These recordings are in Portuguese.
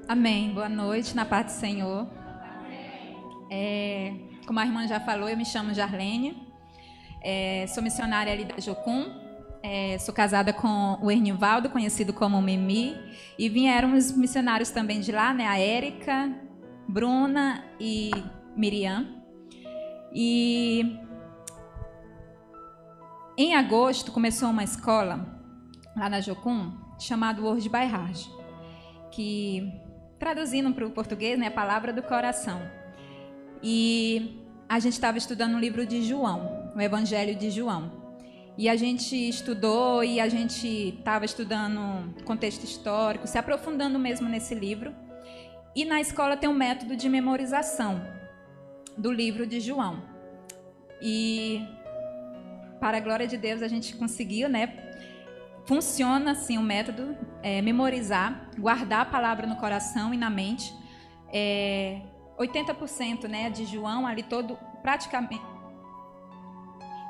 Amém. Boa noite, na paz do Senhor. Como a irmã já falou, eu me chamo Jarlene, sou missionária ali da Jocum, sou casada com o Ernivaldo, conhecido como Mimi, e vieram os missionários também de lá, né? A Érica, Bruna e Miriam. E em agosto começou uma escola lá na Jocum, chamada Word by Heart, que, traduzindo para o português, né, a palavra do coração. E a gente estava estudando o livro de João, o Evangelho de João. E a gente estudou e a gente estava estudando contexto histórico, se aprofundando mesmo nesse livro. E na escola tem um método de memorização do livro de João. E, para a glória de Deus, a gente conseguiu, né? Funciona assim o método, memorizar, guardar a palavra no coração e na mente. 80%, né, de João, ali todo, praticamente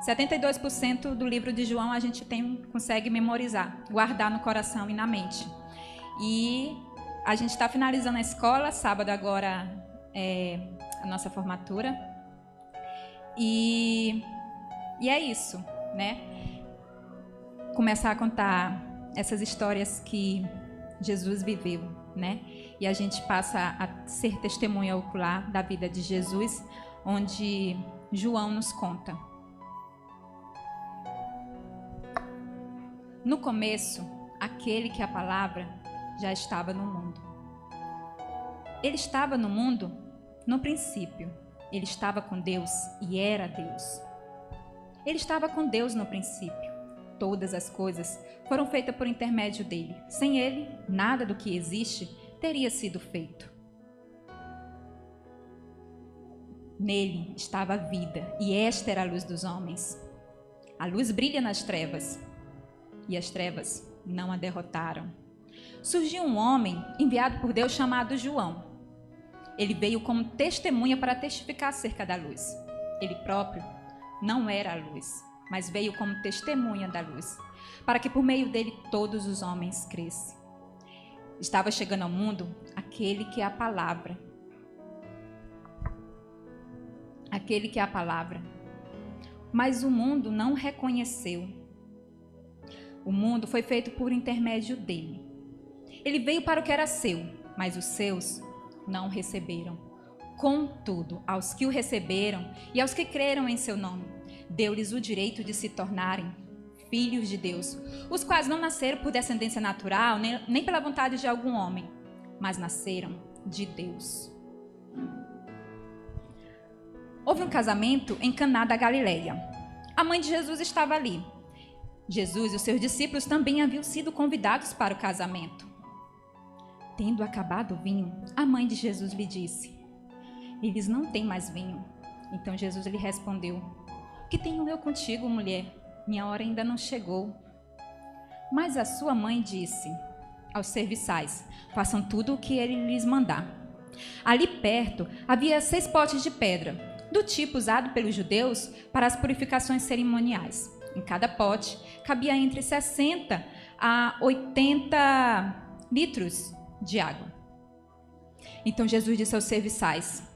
72% do livro de João a gente consegue memorizar, guardar no coração e na mente. E a gente está finalizando a escola, sábado agora a nossa formatura. E é isso, né? Começar a contar essas histórias que Jesus viveu, né? E a gente passa a ser testemunha ocular da vida de Jesus, onde João nos conta. No começo, aquele que a palavra já estava no mundo. Ele estava no mundo no princípio. Ele estava com Deus e era Deus. Ele estava com Deus no princípio. Todas as coisas foram feitas por intermédio dele. Sem ele, nada do que existe teria sido feito. Nele estava a vida, e esta era a luz dos homens. A luz brilha nas trevas, e as trevas não a derrotaram. Surgiu um homem enviado por Deus chamado João. Ele veio como testemunha para testificar acerca da luz. Ele próprio não era a luz, mas veio como testemunha da luz, para que por meio dele todos os homens crescem. Estava chegando ao mundo aquele que é a palavra. Aquele que é a palavra. Mas o mundo não reconheceu. O mundo foi feito por intermédio dele. Ele veio para o que era seu, mas os seus não receberam. Contudo, aos que o receberam e aos que creram em seu nome, deu-lhes o direito de se tornarem filhos de Deus, os quais não nasceram por descendência natural, nem pela vontade de algum homem, mas nasceram de Deus. Houve um casamento em Caná da Galileia. A mãe de Jesus estava ali. Jesus e os seus discípulos também haviam sido convidados para o casamento. Tendo acabado o vinho, a mãe de Jesus lhe disse: eles não têm mais vinho. Então Jesus lhe respondeu: que tenho eu contigo, mulher? Minha hora ainda não chegou. Mas a sua mãe disse aos serviçais: façam tudo o que ele lhes mandar. Ali perto havia 6 potes de pedra, do tipo usado pelos judeus para as purificações cerimoniais. Em cada pote cabia entre 60 a 80 litros de água. Então Jesus disse aos serviçais: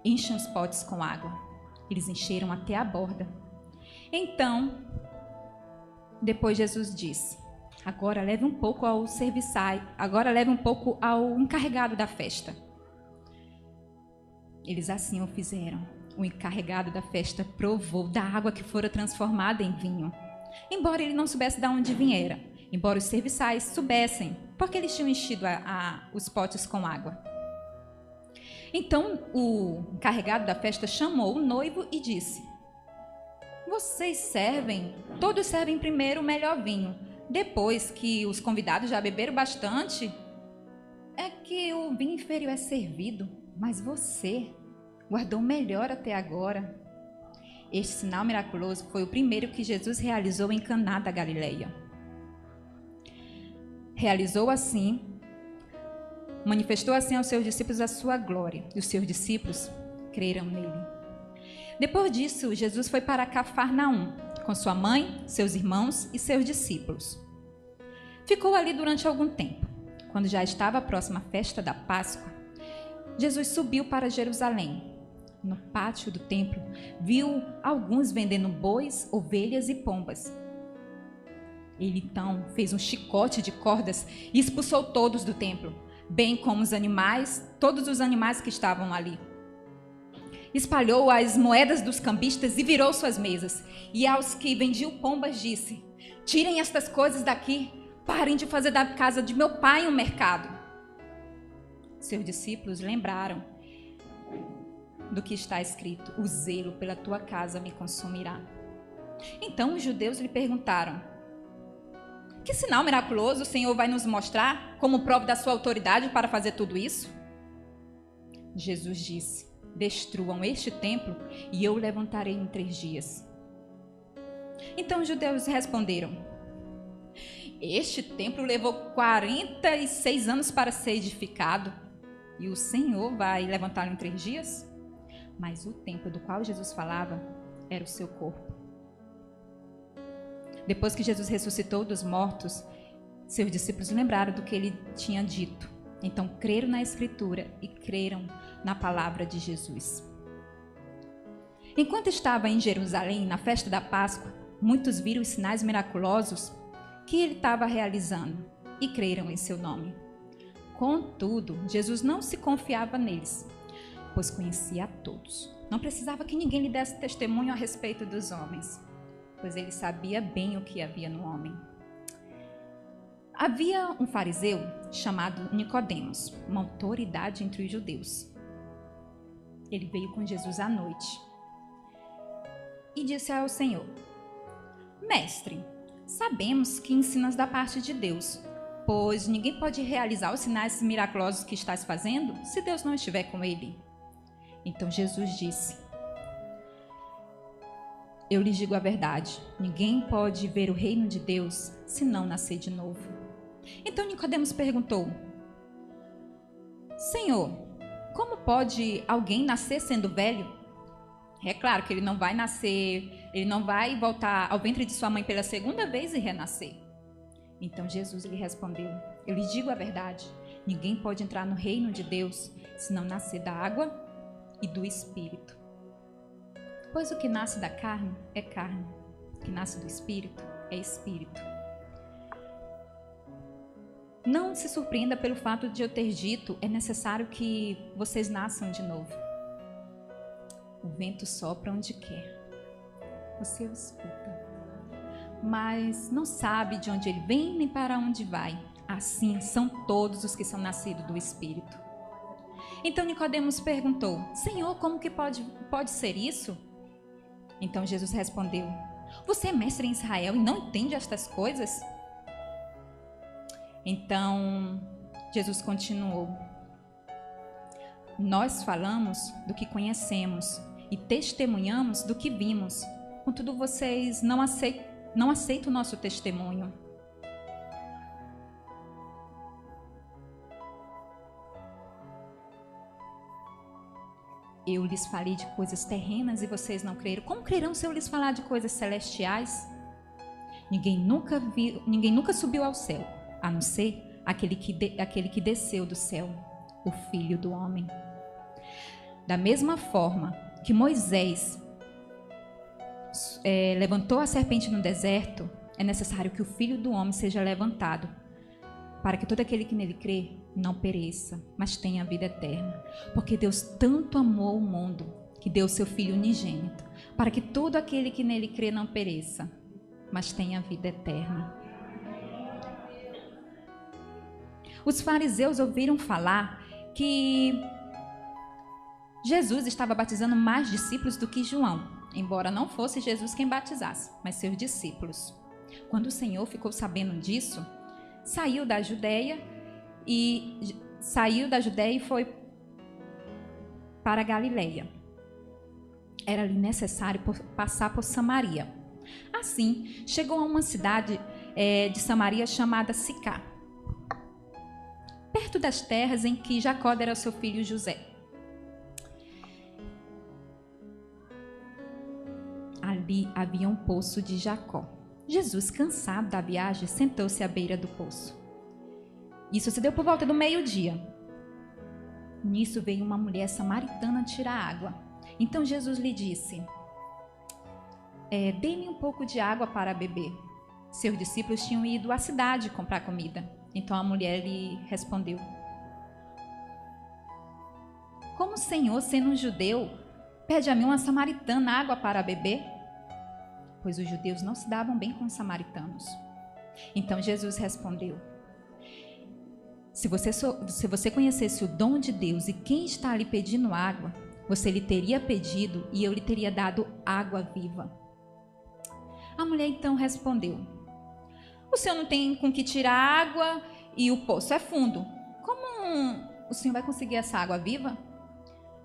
enchem os potes com água. Eles encheram até a borda. Então, depois Jesus disse: agora leve um pouco ao serviçais, agora leve um pouco ao encarregado da festa. Eles assim o fizeram. O encarregado da festa provou da água que fora transformada em vinho, embora ele não soubesse de onde viera, embora os serviçais soubessem, porque eles tinham enchido os potes com água. Então o encarregado da festa chamou o noivo e disse: todos servem primeiro o melhor vinho. Depois que os convidados já beberam bastante, é que o vinho inferior é servido, mas você guardou o melhor até agora. Este sinal miraculoso foi o primeiro que Jesus realizou em Caná da Galileia. Manifestou assim aos seus discípulos a sua glória, e os seus discípulos creram nele. Depois disso, Jesus foi para Cafarnaum, com sua mãe, seus irmãos e seus discípulos. Ficou ali durante algum tempo. quando já estava próxima a festa da Páscoa, Jesus subiu para Jerusalém. No pátio do templo, viu alguns vendendo bois, ovelhas e pombas. Ele então fez um chicote de cordas e expulsou todos do templo, bem como os animais, todos os animais que estavam ali. Espalhou as moedas dos cambistas e virou suas mesas. E aos que vendiam pombas disse: tirem estas coisas daqui, parem de fazer da casa de meu pai um mercado. Seus discípulos lembraram do que está escrito: o zelo pela tua casa me consumirá. Então os judeus lhe perguntaram: que sinal miraculoso o Senhor vai nos mostrar como prova da sua autoridade para fazer tudo isso? Jesus disse: destruam este templo e eu o levantarei em 3 dias. Então os judeus responderam: este templo levou 46 anos para ser edificado e o Senhor vai levantá-lo em 3 dias? Mas o templo do qual Jesus falava era o seu corpo. Depois que Jesus ressuscitou dos mortos, seus discípulos lembraram do que ele tinha dito. Então creram na Escritura e creram na palavra de Jesus. Enquanto estava em Jerusalém, na festa da Páscoa, muitos viram os sinais miraculosos que ele estava realizando e creram em seu nome. Contudo, Jesus não se confiava neles, pois conhecia a todos. Não precisava que ninguém lhe desse testemunho a respeito dos homens, pois ele sabia bem o que havia no homem. Havia um fariseu chamado Nicodemos, uma autoridade entre os judeus. Ele veio com Jesus à noite e disse ao Senhor: Mestre, sabemos que ensinas da parte de Deus, pois ninguém pode realizar os sinais miraculosos que estás fazendo se Deus não estiver com ele. Então Jesus disse: eu lhes digo a verdade, ninguém pode ver o reino de Deus se não nascer de novo. Então Nicodemos perguntou: Senhor, como pode alguém nascer sendo velho? É claro que ele não vai nascer, ele não vai voltar ao ventre de sua mãe pela 2ª vez e renascer. Então Jesus lhe respondeu: eu lhes digo a verdade, ninguém pode entrar no reino de Deus se não nascer da água e do Espírito. Pois o que nasce da carne é carne, o que nasce do Espírito é Espírito. Não se surpreenda pelo fato de eu ter dito: é necessário que vocês nasçam de novo. O vento sopra onde quer, você o escuta, mas não sabe de onde ele vem nem para onde vai. Assim são todos os que são nascidos do Espírito. Então Nicodemos perguntou: Senhor, como que pode ser isso? Então Jesus respondeu: você é mestre em Israel e não entende estas coisas? Então Jesus continuou: nós falamos do que conhecemos e testemunhamos do que vimos, contudo vocês não aceitam o nosso testemunho. Eu lhes falei de coisas terrenas e vocês não creram. Como crerão se eu lhes falar de coisas celestiais? Ninguém nunca subiu ao céu, a não ser aquele que desceu do céu, o Filho do Homem. Da mesma forma que Moisés levantou a serpente no deserto, é necessário que o Filho do Homem seja levantado, para que todo aquele que nele crê não pereça, mas tenha a vida eterna. Porque Deus tanto amou o mundo, que deu seu Filho unigênito, para que todo aquele que nele crê não pereça, mas tenha a vida eterna. Os fariseus ouviram falar que Jesus estava batizando mais discípulos do que João, embora não fosse Jesus quem batizasse, mas seus discípulos. Quando o Senhor ficou sabendo disso, saiu da Judeia e foi para a Galileia. Era-lhe necessário passar por Samaria. Assim, chegou a uma cidade de Samaria chamada Sicá, perto das terras em que Jacó dera ao seu filho José. Ali havia um poço de Jacó. Jesus, cansado da viagem, sentou-se à beira do poço. Isso se deu por volta do meio-dia. Nisso veio uma mulher samaritana tirar água. Então Jesus lhe disse: dê-me um pouco de água para beber. Seus discípulos tinham ido à cidade comprar comida. Então a mulher lhe respondeu: como o Senhor, sendo um judeu, pede a mim, uma samaritana, água para beber? Pois os judeus não se davam bem com os samaritanos. Então Jesus respondeu: se você conhecesse o dom de Deus e quem está ali pedindo água, você lhe teria pedido e eu lhe teria dado água viva. A mulher então respondeu: o senhor não tem com que tirar água e o poço é fundo. Como o senhor vai conseguir essa água viva?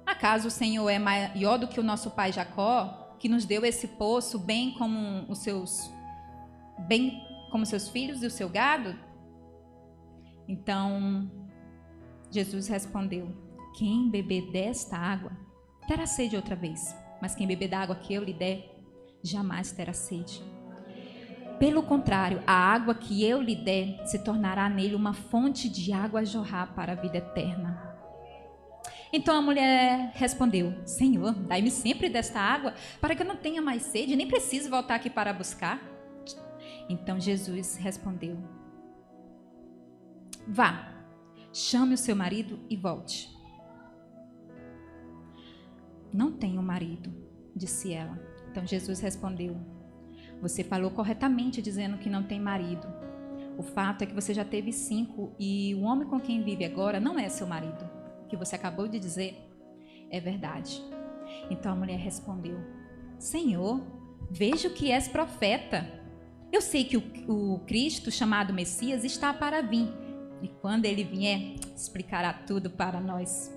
Acaso o Senhor é maior do que o nosso pai Jacó, que nos deu esse poço bem como seus filhos e o seu gado? Então Jesus respondeu: quem beber desta água terá sede outra vez, mas quem beber da água que eu lhe der jamais terá sede. Pelo contrário, a água que eu lhe der se tornará nele uma fonte de água a jorrar para a vida eterna. Então a mulher respondeu: Senhor, dai-me sempre desta água, para que eu não tenha mais sede, nem precise voltar aqui para buscar. Então Jesus respondeu: vá, chame o seu marido e volte. Não tenho marido, disse ela. Então Jesus respondeu: você falou corretamente dizendo que não tem marido. O fato é que você já teve 5 e o homem com quem vive agora não é seu marido. O que você acabou de dizer é verdade. Então a mulher respondeu: Senhor, vejo que és profeta. Eu sei que o Cristo, chamado Messias, está para vir. E quando ele vier, explicará tudo para nós.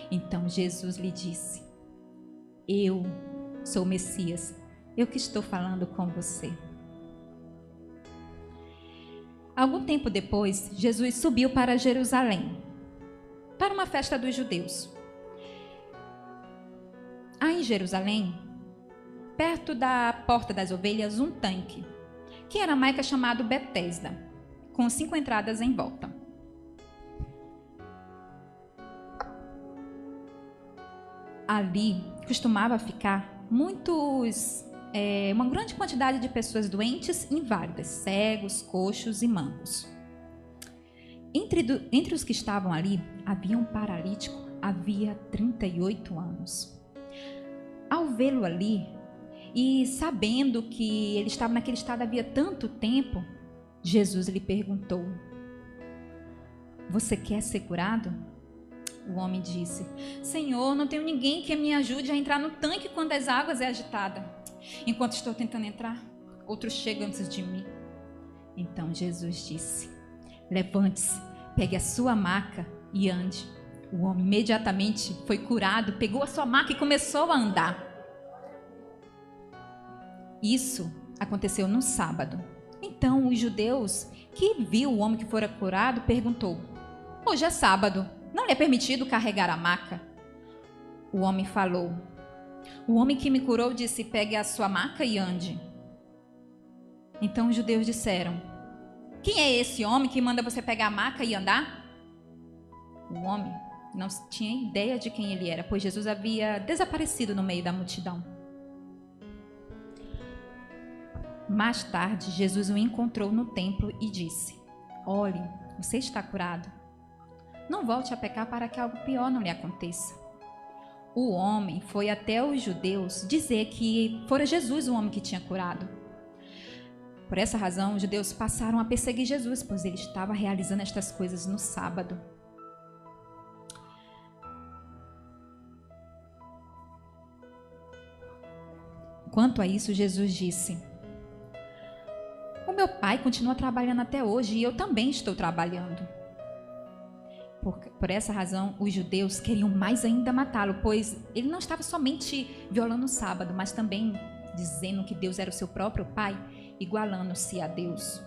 Então Jesus lhe disse: eu sou o Messias, eu que estou falando com você. Algum tempo depois, Jesus subiu para Jerusalém, para uma festa dos judeus. Há em Jerusalém, perto da Porta das Ovelhas, um tanque, que em aramaico é chamado Betesda, com 5 entradas em volta. Ali costumava ficar uma grande quantidade de pessoas doentes, inválidas, cegos, coxos e mancos. Entre os que estavam ali, havia um paralítico, havia 38 anos. Ao vê-lo ali, e sabendo que ele estava naquele estado havia tanto tempo, Jesus lhe perguntou: você quer ser curado? O homem disse: Senhor, não tenho ninguém que me ajude a entrar no tanque quando as águas é agitada. Enquanto estou tentando entrar, outros chegam antes de mim. Então Jesus disse: levante-se, pegue a sua maca e ande. O homem imediatamente foi curado, pegou a sua maca e começou a andar. Isso aconteceu no sábado. Então os judeus que viu o homem que fora curado perguntou: hoje é sábado, não lhe é permitido carregar a maca? O homem falou: o homem que me curou disse: pegue a sua maca e ande. Então os judeus disseram: quem é esse homem que manda você pegar a maca e andar? O homem não tinha ideia de quem ele era, pois Jesus havia desaparecido no meio da multidão. Mais tarde, Jesus o encontrou no templo e disse: olhe, você está curado. Não volte a pecar para que algo pior não lhe aconteça. O homem foi até os judeus dizer que fora Jesus o homem que tinha curado. Por essa razão, os judeus passaram a perseguir Jesus, pois ele estava realizando estas coisas no sábado. Quanto a isso, Jesus disse: o meu pai continua trabalhando até hoje e eu também estou trabalhando. Por essa razão, os judeus queriam mais ainda matá-lo, pois ele não estava somente violando o sábado, mas também dizendo que Deus era o seu próprio pai, igualando-se a Deus.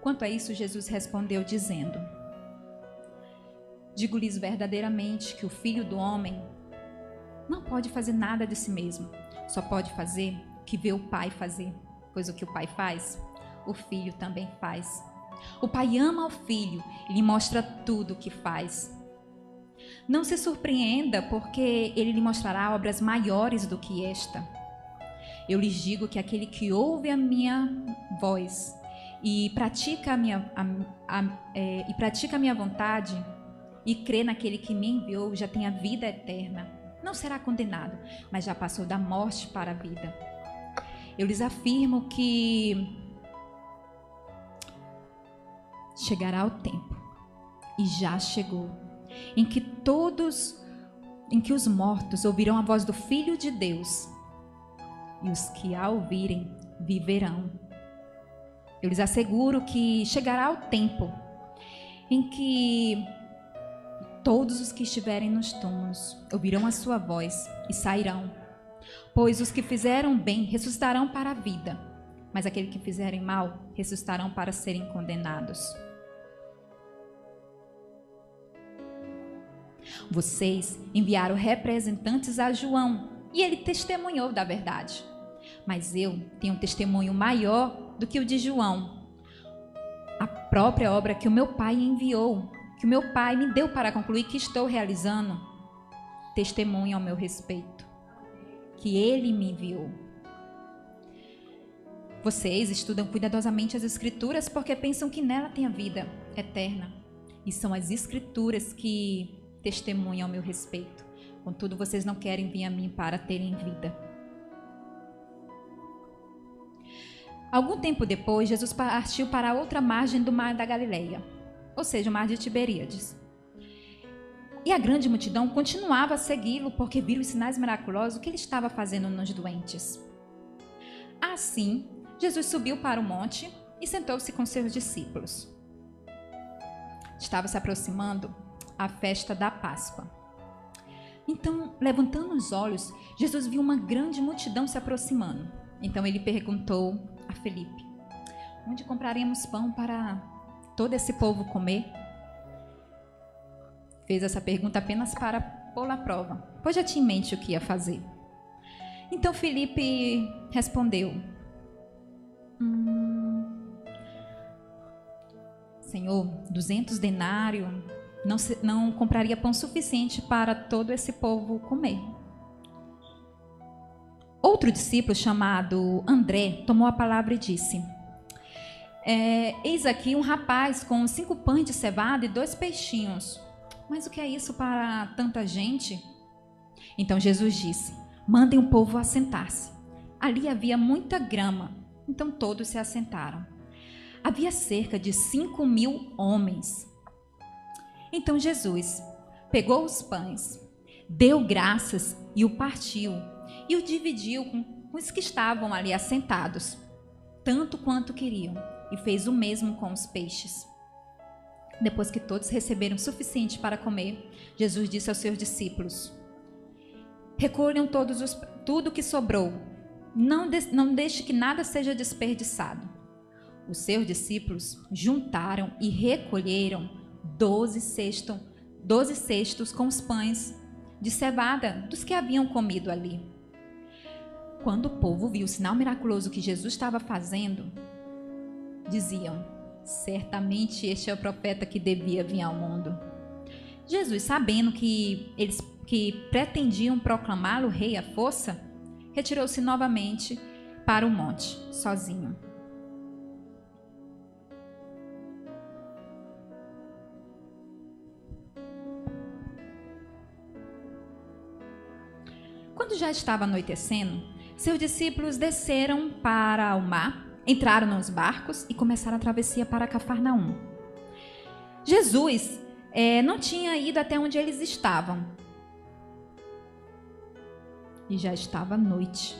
Quanto a isso, Jesus respondeu dizendo: digo-lhes verdadeiramente que o Filho do Homem não pode fazer nada de si mesmo, só pode fazer o que vê o Pai fazer, pois o que o Pai faz, o Filho também faz, O Pai ama o Filho e lhe mostra tudo o que faz. Não se surpreenda, porque ele lhe mostrará obras maiores do que esta. Eu lhes digo que aquele que ouve a minha voz e pratica a minha vontade e crê naquele que me enviou já tem a vida eterna. Não será condenado, mas já passou da morte para a vida. Eu lhes afirmo que chegará o tempo, e já chegou, em que os mortos ouvirão a voz do Filho de Deus, e os que a ouvirem viverão. Eu lhes asseguro que chegará o tempo em que todos os que estiverem nos túmulos ouvirão a sua voz e sairão, pois os que fizeram bem ressuscitarão para a vida, mas aqueles que fizerem mal ressuscitarão para serem condenados. Vocês enviaram representantes a João, e ele testemunhou da verdade. Mas eu tenho um testemunho maior do que o de João. A própria obra que o meu Pai enviou, que o meu Pai me deu para concluir, que estou realizando, testemunha ao meu respeito, que ele me enviou. Vocês estudam cuidadosamente as Escrituras porque pensam que nela tem a vida eterna. E são as Escrituras que testemunham ao meu respeito. Contudo, vocês não querem vir a mim para terem vida. Algum tempo depois, Jesus partiu para a outra margem do mar da Galileia, ou seja, o mar de Tiberíades. E a grande multidão continuava a segui-lo porque viram os sinais miraculosos que ele estava fazendo nos doentes. Assim, Jesus subiu para o monte e sentou-se com seus discípulos. Estava se aproximando a festa da Páscoa. Então, levantando os olhos, Jesus viu uma grande multidão se aproximando. Então ele perguntou a Felipe: onde compraremos pão para todo esse povo comer? Fez essa pergunta apenas para pô-la à prova, pois já tinha em mente o que ia fazer. Então Felipe respondeu: Senhor, 200 denários não compraria pão suficiente para todo esse povo comer. Outro discípulo chamado André tomou a palavra e disse: eis aqui um rapaz com 5 pães de cevada e 2 peixinhos. Mas o que é isso para tanta gente? Então Jesus disse: mandem o povo assentar-se. Ali havia muita grama, então todos se assentaram. Havia cerca de 5.000 homens. Então Jesus pegou os pães, deu graças e o partiu, e o dividiu com os que estavam ali assentados, tanto quanto queriam, e fez o mesmo com os peixes. Depois que todos receberam o suficiente para comer, Jesus disse aos seus discípulos: recolham tudo que sobrou, não deixe que nada seja desperdiçado. Os seus discípulos juntaram e recolheram 12 cestos com os pães de cevada dos que haviam comido ali. Quando o povo viu o sinal miraculoso que Jesus estava fazendo, diziam: certamente este é o profeta que devia vir ao mundo. Jesus, sabendo que eles pretendiam proclamá-lo rei à força, retirou-se novamente para o monte, sozinho. Quando já estava anoitecendo, seus discípulos desceram para o mar, entraram nos barcos e começaram a travessia para Cafarnaum. Jesus não tinha ido até onde eles estavam. E já estava noite.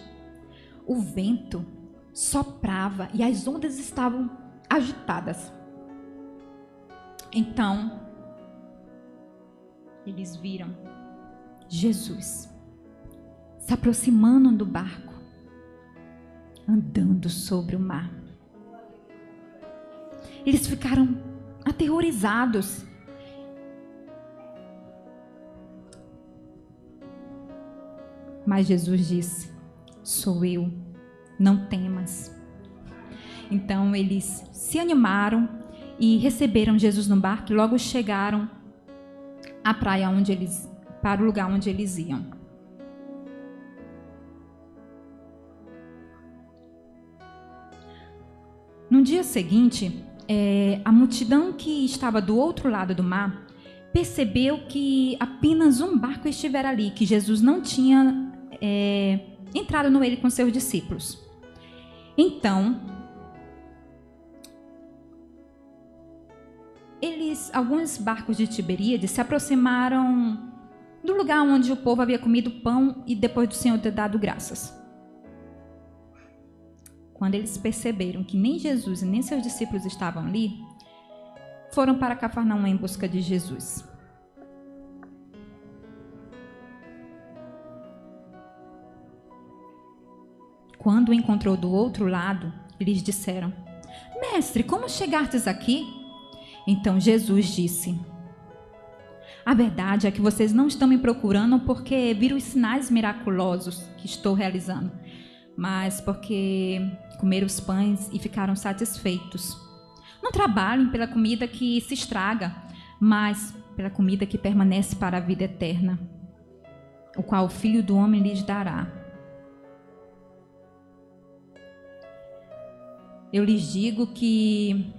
O vento soprava e as ondas estavam agitadas. Então, eles viram Jesus se aproximando do barco, andando sobre o mar. Eles ficaram aterrorizados. Mas Jesus disse: sou eu, não temas. Então eles se animaram e receberam Jesus no barco e logo chegaram à praia para o lugar onde eles iam. No dia seguinte, a multidão que estava do outro lado do mar percebeu que apenas um barco estivera ali, que Jesus não tinha entrado nele com seus discípulos. Então, alguns barcos de Tiberíades se aproximaram do lugar onde o povo havia comido pão e depois do Senhor ter dado graças. Quando eles perceberam que nem Jesus e nem seus discípulos estavam ali, foram para Cafarnaum em busca de Jesus. Quando o encontrou do outro lado, eles disseram: Mestre, como chegastes aqui? Então Jesus disse: A verdade é que vocês não estão me procurando porque viram os sinais miraculosos que estou realizando, mas porque comeram os pães e ficaram satisfeitos. Não trabalhem pela comida que se estraga, mas pela comida que permanece para a vida eterna, o qual o Filho do Homem lhes dará. Eu lhes digo que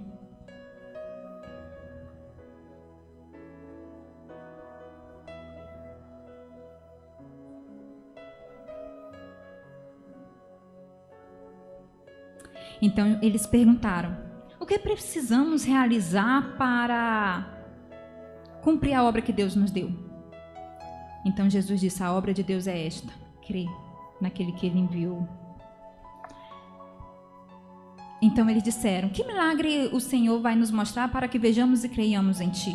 Então eles perguntaram: o que precisamos realizar para cumprir a obra que Deus nos deu? Então Jesus disse: a obra de Deus é esta, crer naquele que ele enviou. Então eles disseram: que milagre o Senhor vai nos mostrar para que vejamos e creiamos em ti?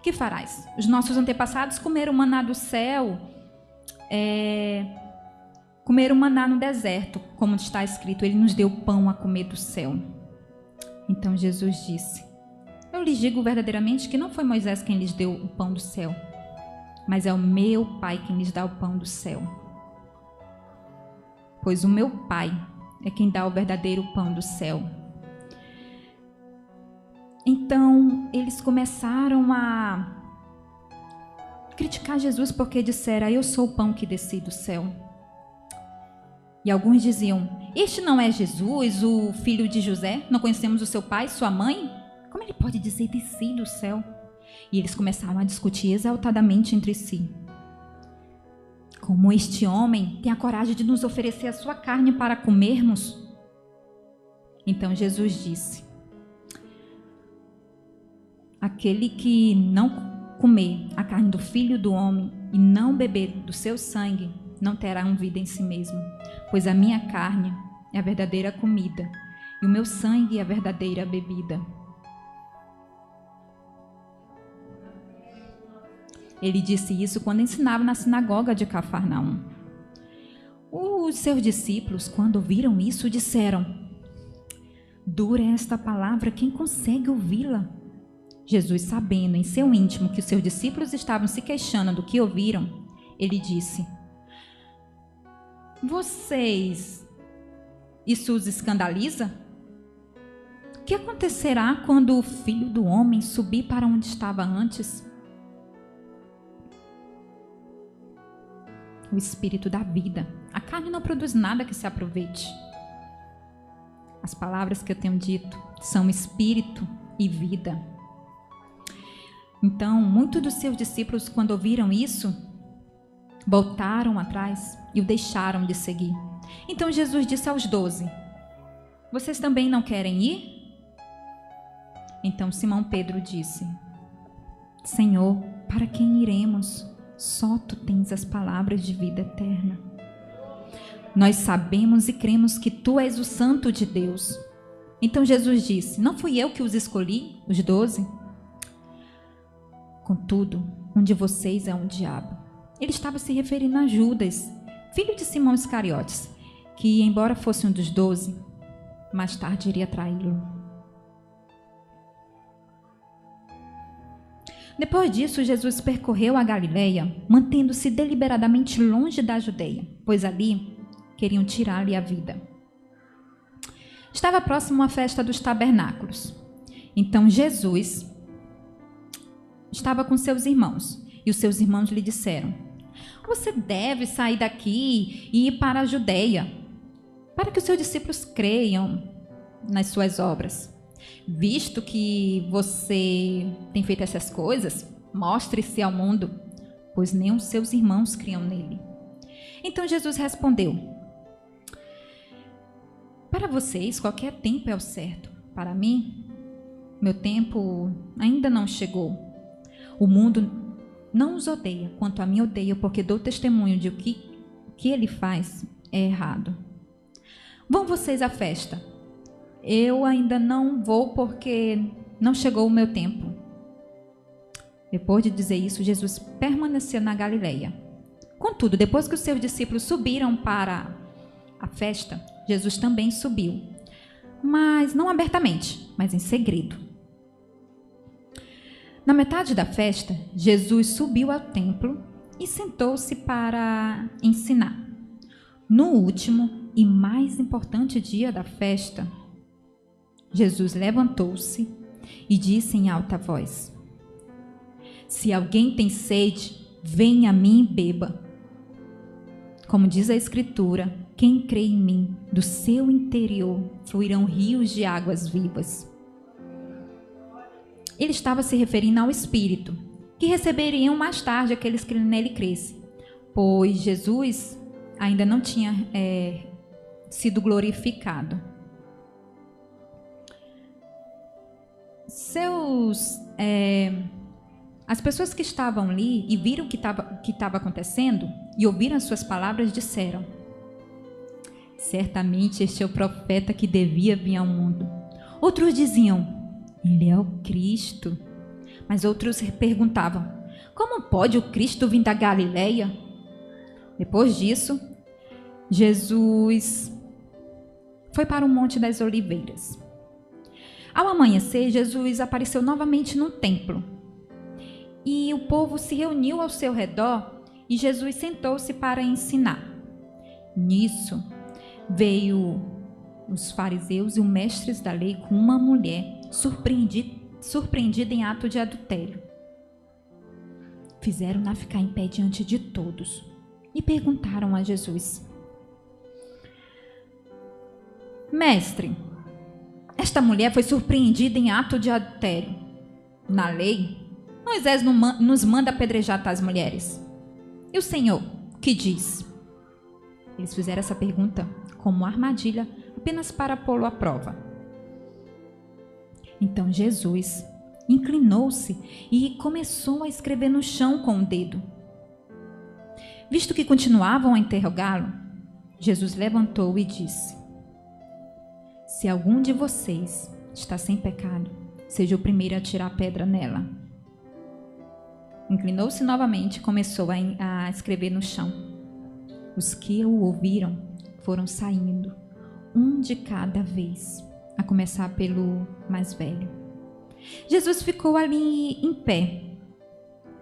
Que farás? Os nossos antepassados comeram maná do céu, comeram maná no deserto, como está escrito, ele nos deu pão a comer do céu. Então Jesus disse: eu lhes digo verdadeiramente que não foi Moisés quem lhes deu o pão do céu, mas é o meu Pai quem lhes dá o pão do céu. Pois o meu Pai é quem dá o verdadeiro pão do céu. Então eles começaram a criticar Jesus porque disseram: eu sou o pão que desci do céu. E alguns diziam: este não é Jesus, o filho de José? Não conhecemos o seu pai, sua mãe? Como ele pode dizer desci do céu? E eles começaram a discutir exaltadamente entre si. Como este homem tem a coragem de nos oferecer a sua carne para comermos? Então Jesus disse: aquele que não comer a carne do Filho do Homem e não beber do seu sangue, não terá vida em si mesmo. Pois a minha carne é a verdadeira comida e o meu sangue é a verdadeira bebida. Ele disse isso quando ensinava na sinagoga de Cafarnaum. Os seus discípulos, quando ouviram isso, disseram: dura é esta palavra, quem consegue ouvi-la? Jesus, sabendo em seu íntimo que os seus discípulos estavam se queixando do que ouviram, ele disse: vocês, isso os escandaliza? O que acontecerá quando o Filho do Homem subir para onde estava antes? O Espírito da vida. A carne não produz nada que se aproveite. As palavras que eu tenho dito são Espírito e vida. Então, muitos dos seus discípulos, quando ouviram isso, voltaram atrás e o deixaram de seguir. Então Jesus disse aos 12: vocês também não querem ir? Então Simão Pedro disse: Senhor, para quem iremos? Só tu tens as palavras de vida eterna. Nós sabemos e cremos que tu és o Santo de Deus. Então Jesus disse: não fui eu que os escolhi, os 12? Contudo, um de vocês é um diabo. Ele estava se referindo a Judas, filho de Simão Iscariotes, que, embora fosse um dos 12, mais tarde iria traí-lo. Depois disso, Jesus percorreu a Galileia, mantendo-se deliberadamente longe da Judeia, pois ali queriam tirar-lhe a vida. Estava próximo à festa dos tabernáculos. Então Jesus estava com seus irmãos, e os seus irmãos lhe disseram: você deve sair daqui e ir para a Judeia, para que os seus discípulos creiam nas suas obras. Visto que você tem feito essas coisas, mostre-se ao mundo, pois nem os seus irmãos criam nele. Então Jesus respondeu: para vocês, qualquer tempo é o certo. Para mim, meu tempo ainda não chegou. O mundo não os odeia, quanto a mim odeia, porque dou testemunho de que ele faz é errado. Vão vocês à festa. Eu ainda não vou porque não chegou o meu tempo. Depois de dizer isso, Jesus permaneceu na Galileia. Contudo, depois que os seus discípulos subiram para a festa, Jesus também subiu, mas não abertamente, mas em segredo. Na metade da festa, Jesus subiu ao templo e sentou-se para ensinar. No último e mais importante dia da festa, Jesus levantou-se e disse em alta voz: se alguém tem sede, venha a mim e beba. Como diz a Escritura, quem crê em mim, do seu interior fluirão rios de águas vivas. Ele estava se referindo ao Espírito, que receberiam mais tarde aqueles que nele crescem, pois Jesus ainda não tinha sido glorificado. As pessoas que estavam ali e viram o que estava acontecendo e ouviram as suas palavras disseram: certamente este é o profeta que devia vir ao mundo. Outros diziam: ele é o Cristo. Mas outros perguntavam: como pode o Cristo vir da Galileia? Depois disso, Jesus foi para o Monte das Oliveiras. Ao amanhecer, Jesus apareceu novamente no templo. E o povo se reuniu ao seu redor e Jesus sentou-se para ensinar. Nisso, veio os fariseus e os mestres da lei com uma mulher surpreendida em ato de adultério. Fizeram-na ficar em pé diante de todos e perguntaram a Jesus: mestre, esta mulher foi surpreendida em ato de adultério. Na lei, Moisés nos manda apedrejar tais mulheres. E o Senhor, que diz? Eles fizeram essa pergunta como armadilha, apenas para pô-lo à prova. Então Jesus inclinou-se e começou a escrever no chão com o dedo. Visto que continuavam a interrogá-lo, Jesus levantou e disse: se algum de vocês está sem pecado, seja o primeiro a tirar a pedra nela. Inclinou-se novamente e começou a escrever no chão. Os que o ouviram foram saindo, um de cada vez, a começar pelo mais velho. Jesus ficou ali em pé.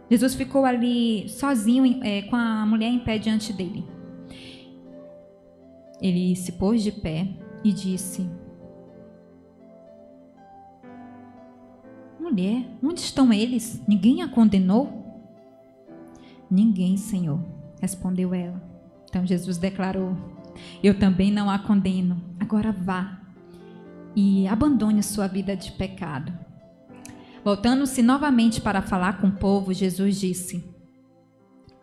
Jesus ficou ali sozinho, com a mulher em pé diante dele. Ele se pôs de pé e disse: mulher, onde estão eles? Ninguém a condenou? Ninguém, Senhor, respondeu ela. Então Jesus declarou: eu também não a condeno. Agora vá e abandone sua vida de pecado. Voltando-se novamente para falar com o povo, Jesus disse: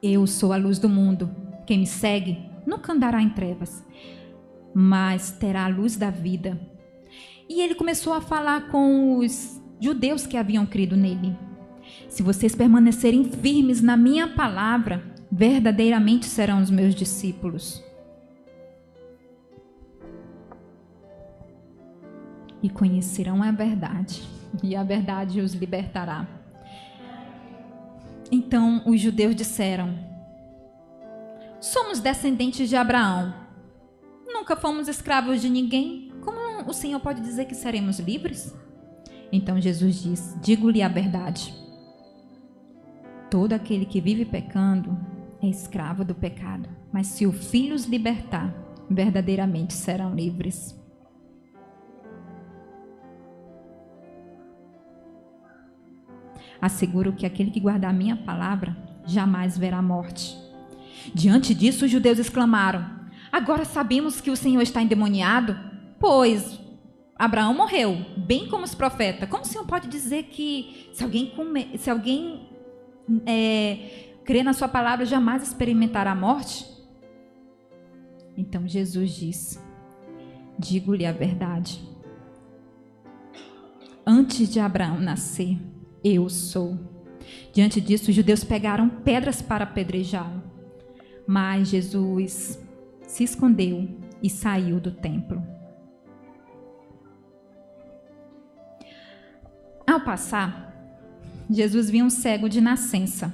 eu sou a luz do mundo. Quem me segue nunca andará em trevas, mas terá a luz da vida. E ele começou a falar com os judeus que haviam crido nele: se vocês permanecerem firmes na minha palavra, verdadeiramente serão os meus discípulos. E conhecerão a verdade, e a verdade os libertará. Então os judeus disseram: somos descendentes de Abraão. Nunca fomos escravos de ninguém. Como o Senhor pode dizer que seremos livres? Então Jesus disse: digo-lhe a verdade. Todo aquele que vive pecando é escravo do pecado. Mas se o Filho os libertar, verdadeiramente serão livres. Asseguro que aquele que guardar a minha palavra jamais verá a morte. Diante disso, os judeus exclamaram: agora sabemos que o Senhor está endemoniado, pois Abraão morreu, bem como os profetas. Como o Senhor pode dizer que se alguém crer na sua palavra, jamais experimentará a morte? Então Jesus disse: digo-lhe a verdade. Antes de Abraão nascer, eu sou. Diante disso, os judeus pegaram pedras para apedrejá-lo. Mas Jesus se escondeu e saiu do templo. Ao passar, Jesus viu um cego de nascença.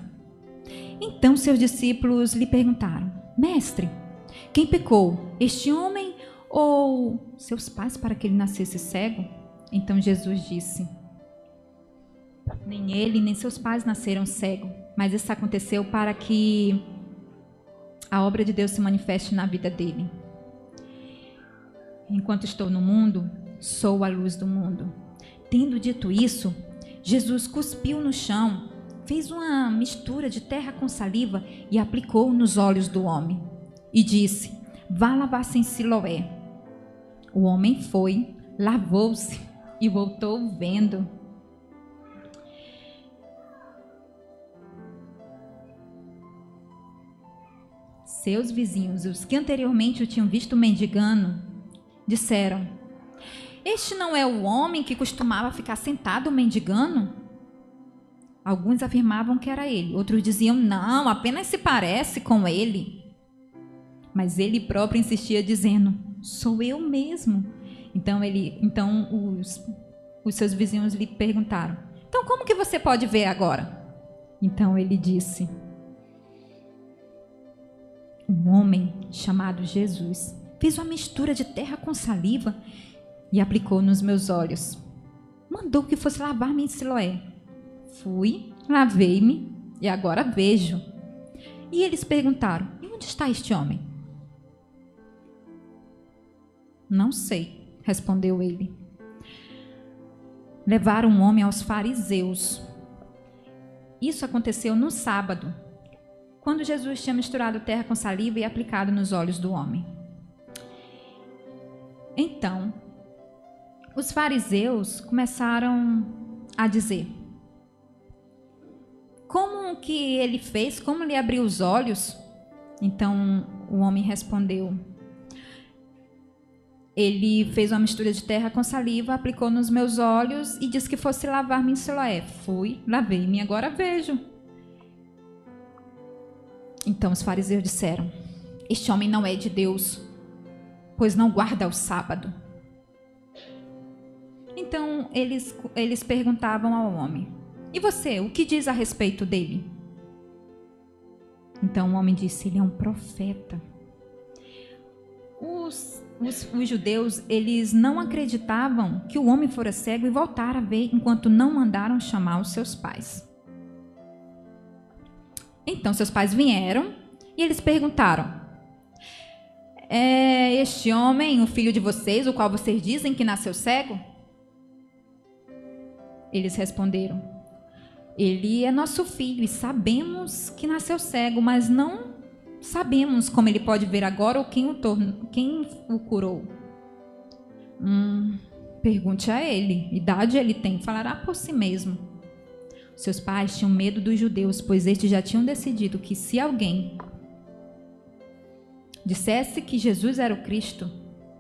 Então seus discípulos lhe perguntaram: mestre, quem pecou, este homem ou seus pais, para que ele nascesse cego? Então Jesus disse: nem ele nem seus pais nasceram cegos, mas isso aconteceu para que a obra de Deus se manifeste na vida dele. Enquanto estou no mundo, sou a luz do mundo. Tendo dito isso, Jesus cuspiu no chão, fez uma mistura de terra com saliva e aplicou nos olhos do homem. E disse: vá lavar-se em Siloé. O homem foi, lavou-se e voltou vendo. Seus vizinhos, os que anteriormente o tinham visto mendigando, disseram: este não é o homem que costumava ficar sentado mendigando? Alguns afirmavam que era ele, outros diziam: não, apenas se parece com ele. Mas ele próprio insistia, dizendo: sou eu mesmo. Então os seus vizinhos lhe perguntaram: então como que você pode ver agora? Então ele disse: um homem chamado Jesus fez uma mistura de terra com saliva e aplicou nos meus olhos. Mandou que fosse lavar-me em Siloé. Fui, lavei-me e agora vejo. E eles perguntaram: e onde está este homem? Não sei, respondeu ele. Levaram um homem aos fariseus. Isso aconteceu no sábado, quando Jesus tinha misturado terra com saliva e aplicado nos olhos do homem. Então, os fariseus começaram a dizer: como que ele fez? Como lhe abriu os olhos? Então, o homem respondeu: ele fez uma mistura de terra com saliva, aplicou nos meus olhos e disse que fosse lavar-me em Siloé. Fui, lavei-me e agora vejo. Então os fariseus disseram: este homem não é de Deus, pois não guarda o sábado. Então eles perguntavam ao homem: e você, o que diz a respeito dele? Então o homem disse: ele é um profeta. Os judeus, eles não acreditavam que o homem fora cego e voltara a ver enquanto não mandaram chamar os seus pais. Então seus pais vieram e eles perguntaram: é este homem o filho de vocês, o qual vocês dizem que nasceu cego? Eles responderam: ele é nosso filho e sabemos que nasceu cego, mas não sabemos como ele pode ver agora ou quem o curou. Pergunte a ele, idade ele tem, falará por si mesmo. Seus pais tinham medo dos judeus, pois estes já tinham decidido que se alguém dissesse que Jesus era o Cristo,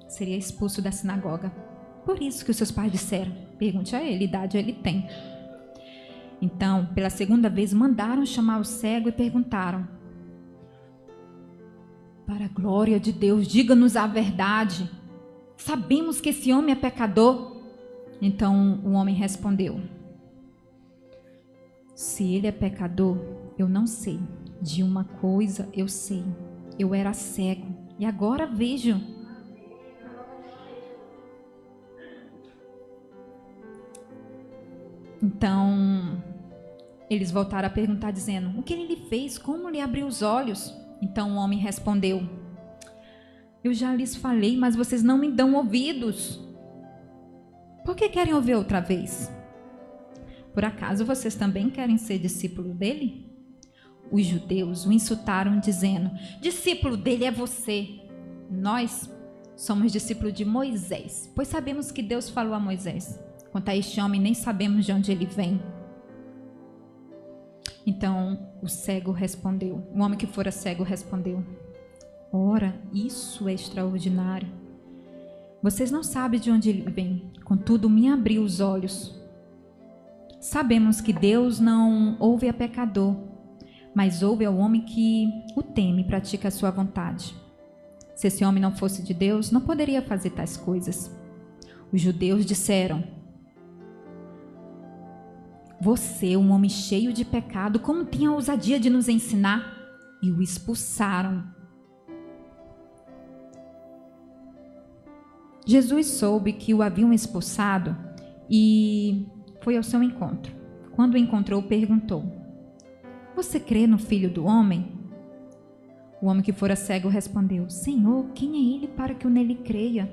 seria expulso da sinagoga. Por isso que os seus pais disseram: pergunte a ele, idade ele tem. Então, pela segunda vez, mandaram chamar o cego e perguntaram: para a glória de Deus, diga-nos a verdade. Sabemos que esse homem é pecador. Então o homem respondeu: se ele é pecador, eu não sei. De uma coisa eu sei: eu era cego e agora vejo. Então eles voltaram a perguntar, dizendo: o que ele lhe fez? Como lhe abriu os olhos? Então o homem respondeu: eu já lhes falei, mas vocês não me dão ouvidos. Por que querem ouvir outra vez? Por acaso vocês também querem ser discípulo dele? Os judeus o insultaram, dizendo: discípulo dele é você. Nós somos discípulos de Moisés, pois sabemos que Deus falou a Moisés. Quanto a este homem, nem sabemos de onde ele vem. Então o cego respondeu, o homem que fora cego respondeu: ora, isso é extraordinário. Vocês não sabem de onde ele vem, contudo me abriu os olhos. Sabemos que Deus não ouve a pecador, mas ouve ao homem que o teme e pratica a sua vontade. Se esse homem não fosse de Deus, não poderia fazer tais coisas. Os judeus disseram: você, um homem cheio de pecado, como tem a ousadia de nos ensinar? E o expulsaram. Jesus soube que o haviam expulsado e foi ao seu encontro. Quando o encontrou, perguntou: você crê no Filho do Homem? O homem que fora cego respondeu: Senhor, quem é ele para que eu nele creia?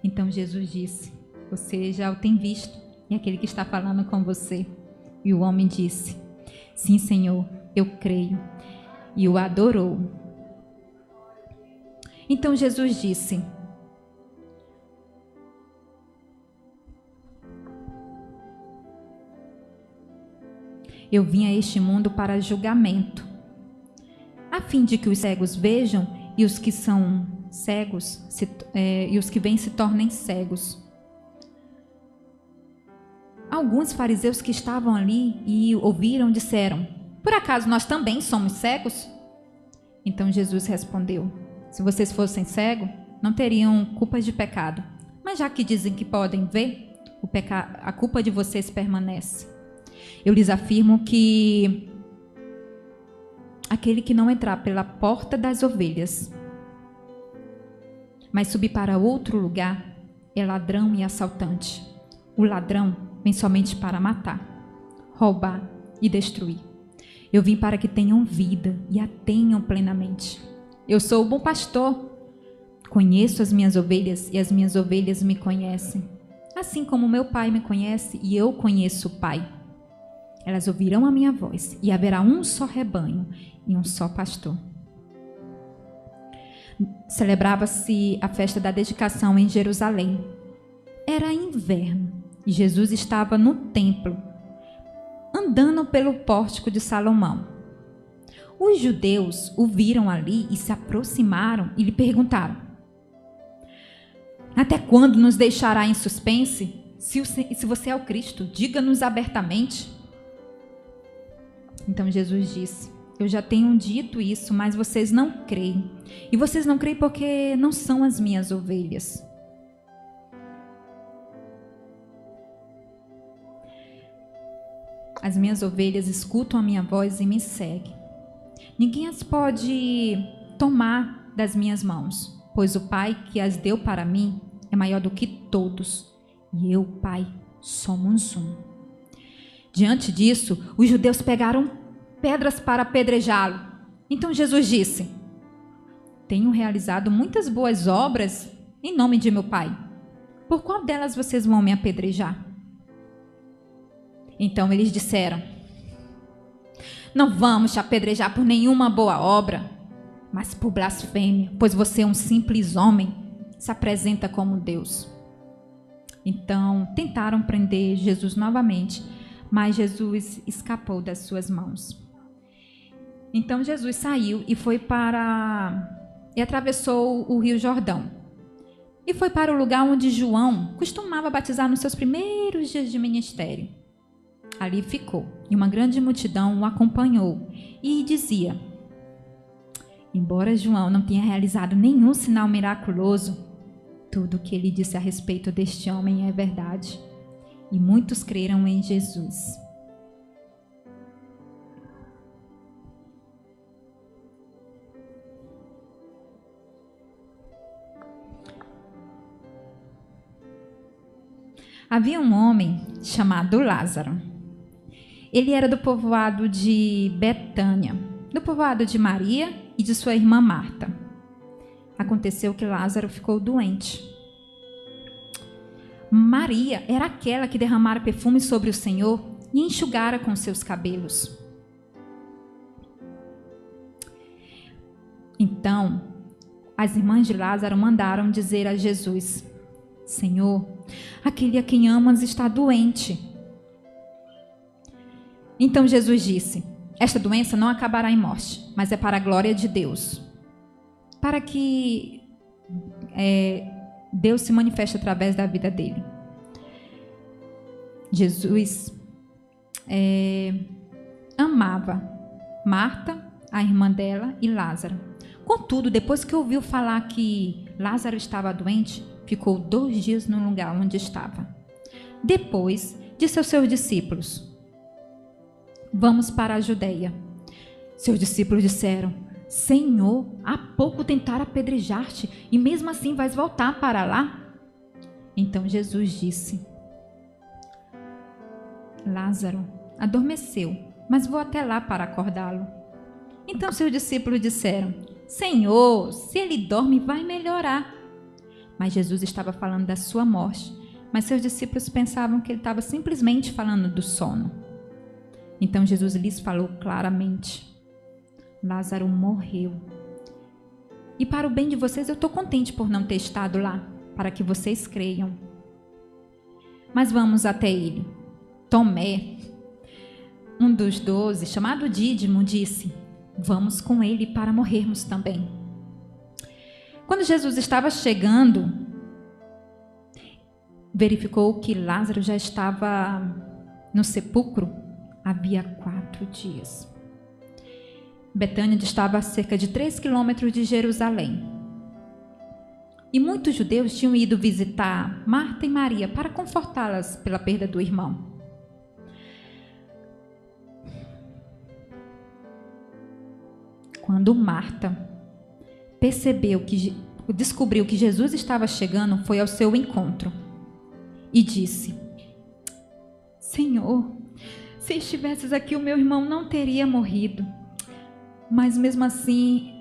Então Jesus disse: você já o tem visto, é aquele que está falando com você. E o homem disse: sim, Senhor, eu creio. E o adorou. Então Jesus disse: eu vim a este mundo para julgamento, a fim de que os cegos vejam e os que são cegos e os que veem se tornem cegos. Alguns fariseus que estavam ali e ouviram disseram: por acaso nós também somos cegos? Então Jesus respondeu: se vocês fossem cegos, não teriam culpa de pecado. Mas já que dizem que podem ver, a culpa de vocês permanece. Eu lhes afirmo que aquele que não entrar pela porta das ovelhas, mas subir para outro lugar, é ladrão e assaltante. O ladrão vem somente para matar, roubar e destruir. Eu vim para que tenham vida e a tenham plenamente. Eu sou o bom pastor. Conheço as minhas ovelhas e as minhas ovelhas me conhecem, assim como meu Pai me conhece e eu conheço o Pai. Elas ouvirão a minha voz e haverá um só rebanho e um só pastor. Celebrava-se a festa da dedicação em Jerusalém. Era inverno e Jesus estava no templo, andando pelo pórtico de Salomão. Os judeus o viram ali e se aproximaram e lhe perguntaram: até quando nos deixará em suspense? Se você é o Cristo, diga-nos abertamente. Então Jesus disse: eu já tenho dito isso, mas vocês não creem. E vocês não creem porque não são as minhas ovelhas. As minhas ovelhas escutam a minha voz e me seguem. Ninguém as pode tomar das minhas mãos, pois o Pai que as deu para mim é maior do que todos. E eu, Pai, somos um. Diante disso, os judeus pegaram pedras para apedrejá-lo. Então Jesus disse: tenho realizado muitas boas obras em nome de meu Pai. Por qual delas vocês vão me apedrejar? Então eles disseram: não vamos te apedrejar por nenhuma boa obra, mas por blasfêmia, pois você é um simples homem, se apresenta como Deus. Então tentaram prender Jesus novamente, mas Jesus escapou das suas mãos. Então Jesus saiu e atravessou o Rio Jordão. E foi para o lugar onde João costumava batizar nos seus primeiros dias de ministério. Ali ficou, e uma grande multidão o acompanhou e dizia: embora João não tenha realizado nenhum sinal miraculoso, tudo o que ele disse a respeito deste homem é verdade. E muitos creram em Jesus. Havia um homem chamado Lázaro. Ele era do povoado de Betânia, do povoado de Maria e de sua irmã Marta. Aconteceu que Lázaro ficou doente. Maria era aquela que derramara perfume sobre o Senhor e enxugara com seus cabelos. Então, as irmãs de Lázaro mandaram dizer a Jesus: Senhor, aquele a quem amas está doente. Então Jesus disse: esta doença não acabará em morte, mas é para a glória de Deus, para que Deus se manifeste através da vida dele. Jesus amava Marta, a irmã dela, e Lázaro. Contudo, depois que ouviu falar que Lázaro estava doente, ficou 2 dias no lugar onde estava. Depois, disse aos seus discípulos: vamos para a Judeia. Seus discípulos disseram: Senhor, há pouco tentaram apedrejar-te e mesmo assim vais voltar para lá? Então Jesus disse: Lázaro adormeceu, mas vou até lá para acordá-lo. Então seus discípulos disseram: Senhor, se ele dorme, vai melhorar. Mas Jesus estava falando da sua morte, mas seus discípulos pensavam que ele estava simplesmente falando do sono. Então Jesus lhes falou claramente: Lázaro morreu. E para o bem de vocês, eu estou contente por não ter estado lá, para que vocês creiam. Mas vamos até ele. Tomé, um dos 12, chamado Dídimo, disse: vamos com ele para morrermos também. Quando Jesus estava chegando, verificou que Lázaro já estava no sepulcro havia 4 dias. Betânia estava a cerca de 3 quilômetros de Jerusalém. E muitos judeus tinham ido visitar Marta e Maria para confortá-las pela perda do irmão. Quando Marta descobriu que Jesus estava chegando, foi ao seu encontro e disse: Senhor, se estivesses aqui, o meu irmão não teria morrido. Mas mesmo assim,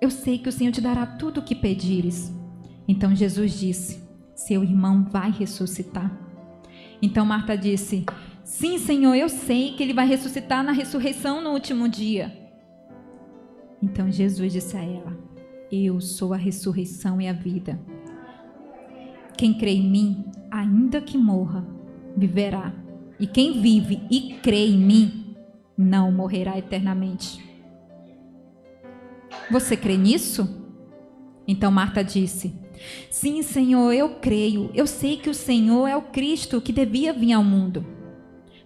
eu sei que o Senhor te dará tudo o que pedires. Então Jesus disse: seu irmão vai ressuscitar. Então Marta disse: sim, Senhor, eu sei que ele vai ressuscitar na ressurreição no último dia. Então Jesus disse a ela: eu sou a ressurreição e a vida. Quem crê em mim, ainda que morra, viverá. E quem vive e crê em mim, não morrerá eternamente. Você crê nisso? Então Marta disse: sim, Senhor, eu creio. Eu sei que o Senhor é o Cristo que devia vir ao mundo.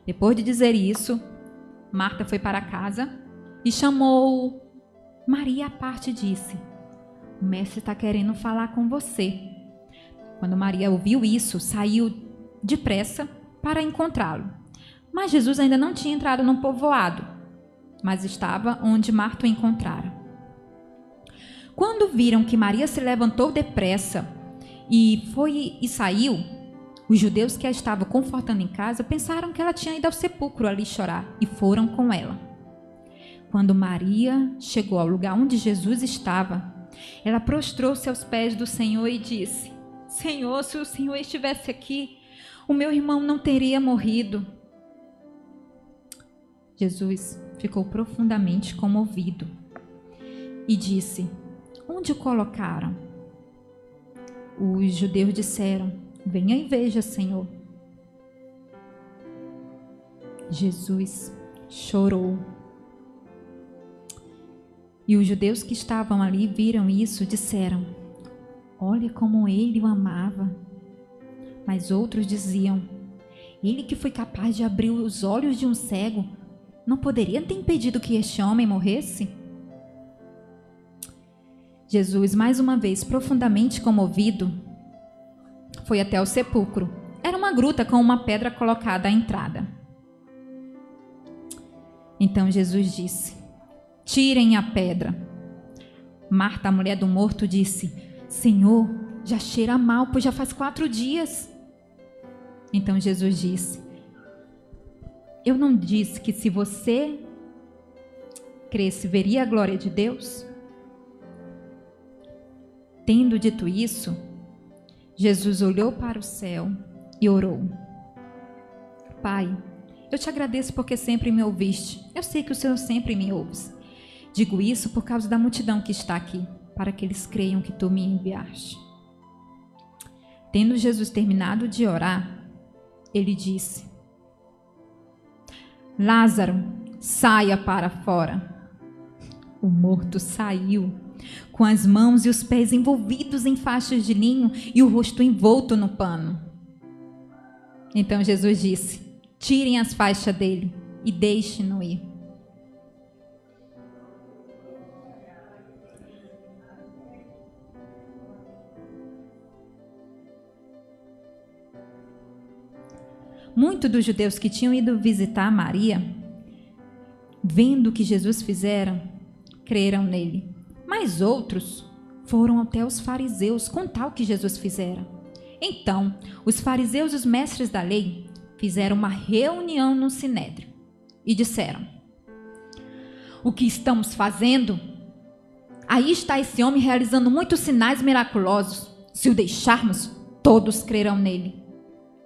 Depois de dizer isso, Marta foi para casa e chamou Maria à parte e disse: o mestre está querendo falar com você. Quando Maria ouviu isso, saiu depressa para encontrá-lo. Mas Jesus ainda não tinha entrado no povoado, mas estava onde Marta o encontrara. Quando viram que Maria se levantou depressa e saiu, os judeus que a estavam confortando em casa pensaram que ela tinha ido ao sepulcro ali chorar e foram com ela. Quando Maria chegou ao lugar onde Jesus estava, ela prostrou-se aos pés do Senhor e disse: Senhor, se o Senhor estivesse aqui, o meu irmão não teria morrido. Jesus ficou profundamente comovido e disse: onde o colocaram? Os judeus disseram: venha e veja, Senhor. Jesus chorou. E os judeus que estavam ali viram isso e disseram: olha como ele o amava. Mas outros diziam: ele que foi capaz de abrir os olhos de um cego, não poderia ter impedido que este homem morresse? Jesus, mais uma vez profundamente comovido, foi até o sepulcro. Era uma gruta com uma pedra colocada à entrada. Então Jesus disse: tirem a pedra. Marta, a mulher do morto, disse: Senhor, já cheira mal, pois já faz 4 dias. Então Jesus disse: eu não disse que se você cresce, veria a glória de Deus? Tendo dito isso, Jesus olhou para o céu e orou: Pai, eu te agradeço porque sempre me ouviste. Eu sei que o Senhor sempre me ouves. Digo isso por causa da multidão que está aqui, para que eles creiam que tu me enviaste. Tendo Jesus terminado de orar, ele disse: Lázaro, saia para fora. O morto saiu, com as mãos e os pés envolvidos em faixas de linho e o rosto envolto no pano. Então Jesus disse: tirem as faixas dele e deixem-no ir. Muitos dos judeus que tinham ido visitar Maria, vendo o que Jesus fizera, creram nele. Mas outros foram até os fariseus contar o que Jesus fizera. Então, os fariseus e os mestres da lei fizeram uma reunião no Sinédrio e disseram: o que estamos fazendo? Aí está esse homem realizando muitos sinais miraculosos. Se o deixarmos, todos crerão nele.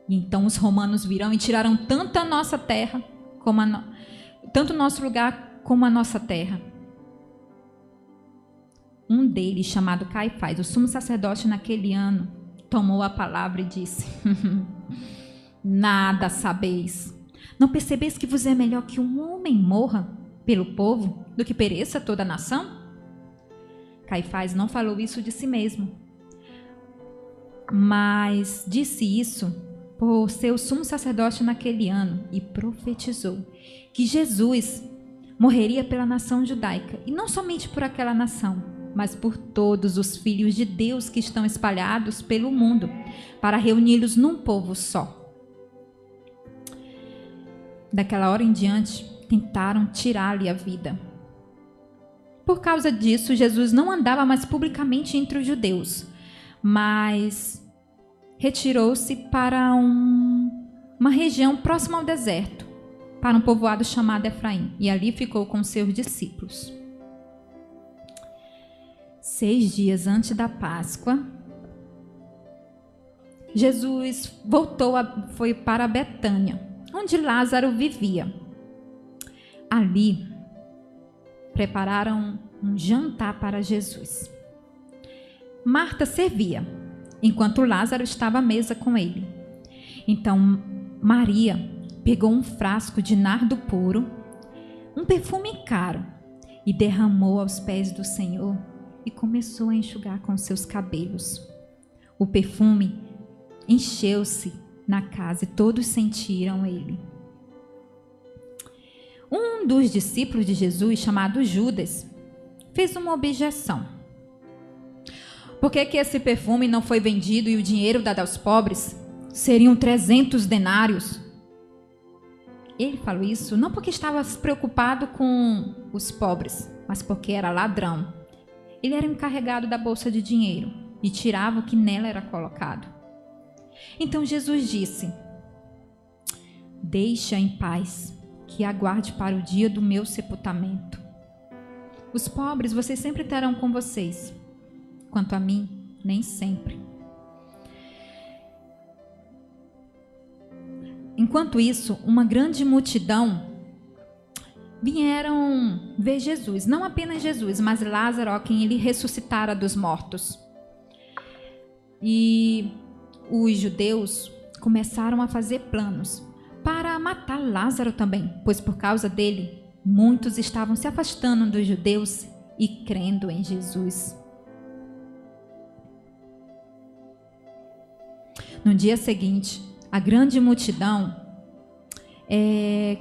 E então os romanos virão e tirarão tanto a nossa terra, tanto o nosso lugar como a nossa terra. Um deles, chamado Caifás, o sumo sacerdote naquele ano, tomou a palavra e disse: nada sabeis. Não percebeis que vos é melhor que um homem morra pelo povo do que pereça toda a nação? Caifás não falou isso de si mesmo, mas disse isso por ser o sumo sacerdote naquele ano e profetizou que Jesus morreria pela nação judaica, e não somente por aquela nação, mas por todos os filhos de Deus que estão espalhados pelo mundo, para reuni-los num povo só. Daquela hora em diante, tentaram tirar-lhe a vida. Por causa disso, Jesus não andava mais publicamente entre os judeus, mas retirou-se para uma região próxima ao deserto, para um povoado chamado Efraim, e ali ficou com seus discípulos. 6 dias antes da Páscoa, Jesus foi para Betânia, onde Lázaro vivia. Ali, prepararam um jantar para Jesus. Marta servia, enquanto Lázaro estava à mesa com ele. Então, Maria pegou um frasco de nardo puro, um perfume caro, e derramou aos pés do Senhor e começou a enxugar com seus cabelos. O perfume encheu-se na casa e todos sentiram ele. Um dos discípulos de Jesus, chamado Judas, fez uma objeção. Por que esse perfume não foi vendido e o dinheiro dado aos pobres? Seriam 300 denários. Ele falou isso não porque estava preocupado com os pobres, mas porque era ladrão. Ele era encarregado da bolsa de dinheiro e tirava o que nela era colocado. Então Jesus disse: deixa em paz, que aguarde para o dia do meu sepultamento. Os pobres vocês sempre terão com vocês. Quanto a mim, nem sempre. Enquanto isso, uma grande multidão vieram ver Jesus. Não apenas Jesus, mas Lázaro, a quem ele ressuscitara dos mortos. E os judeus começaram a fazer planos para matar Lázaro também, pois por causa dele, muitos estavam se afastando dos judeus e crendo em Jesus. No dia seguinte, a grande multidão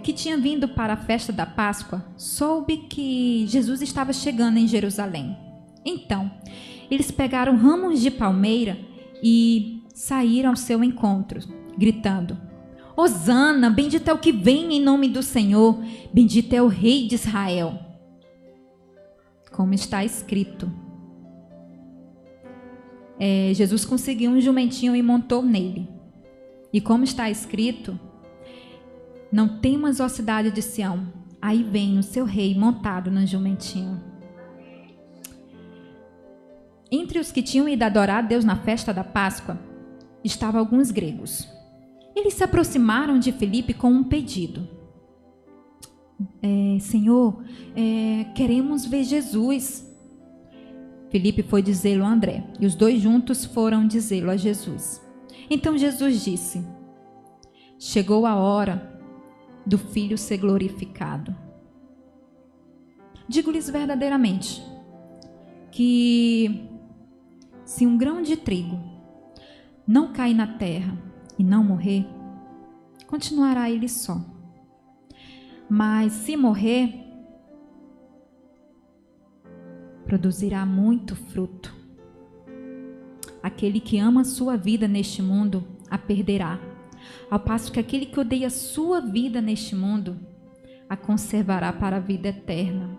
que tinha vindo para a festa da Páscoa soube que Jesus estava chegando em Jerusalém. Então, eles pegaram ramos de palmeira e saíram ao seu encontro, gritando: Hosana, bendito é o que vem em nome do Senhor, bendito é o Rei de Israel. Como está escrito. Jesus conseguiu um jumentinho e montou nele. E como está escrito: não temas, ó cidade de Sião, aí vem o seu rei montado no jumentinho. Entre os que tinham ido adorar a Deus na festa da Páscoa, estavam alguns gregos. Eles se aproximaram de Filipe com um pedido. Senhor, queremos ver Jesus. Filipe foi dizê-lo a André, e os dois juntos foram dizê-lo a Jesus. Então Jesus disse: chegou a hora do Filho ser glorificado. Digo-lhes verdadeiramente que se um grão de trigo não cair na terra e não morrer, continuará ele só. Mas se morrer, produzirá muito fruto. Aquele que ama a sua vida neste mundo a perderá, ao passo que aquele que odeia a sua vida neste mundo a conservará para a vida eterna.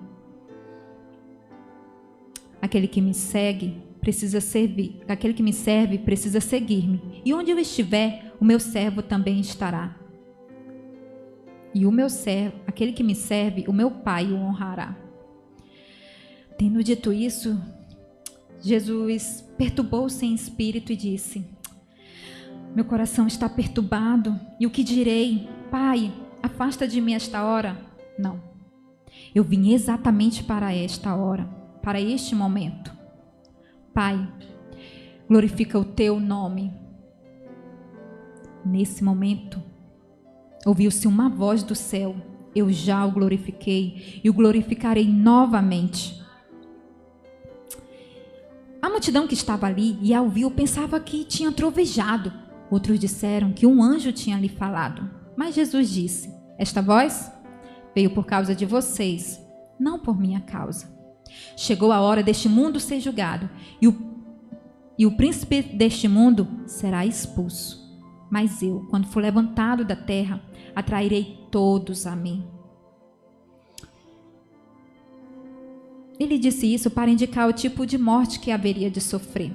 Aquele que me segue precisa servir, aquele que me serve precisa seguir-me, e onde eu estiver, o meu servo também estará. E o meu servo, aquele que me serve, o meu Pai o honrará. Tendo dito isso, Jesus perturbou-se em espírito e disse: meu coração está perturbado, e o que direi? Pai, afasta de mim esta hora? Não, eu vim exatamente para esta hora, para este momento. Pai, glorifica o teu nome. Nesse momento, ouviu-se uma voz do céu: eu já o glorifiquei e o glorificarei novamente. A multidão que estava ali e a ouviu pensava que tinha trovejado. Outros disseram que um anjo tinha lhe falado. Mas Jesus disse: esta voz veio por causa de vocês, não por minha causa. Chegou a hora deste mundo ser julgado, e o príncipe deste mundo será expulso. Mas eu, quando for levantado da terra, atrairei todos a mim. Ele disse isso para indicar o tipo de morte que haveria de sofrer.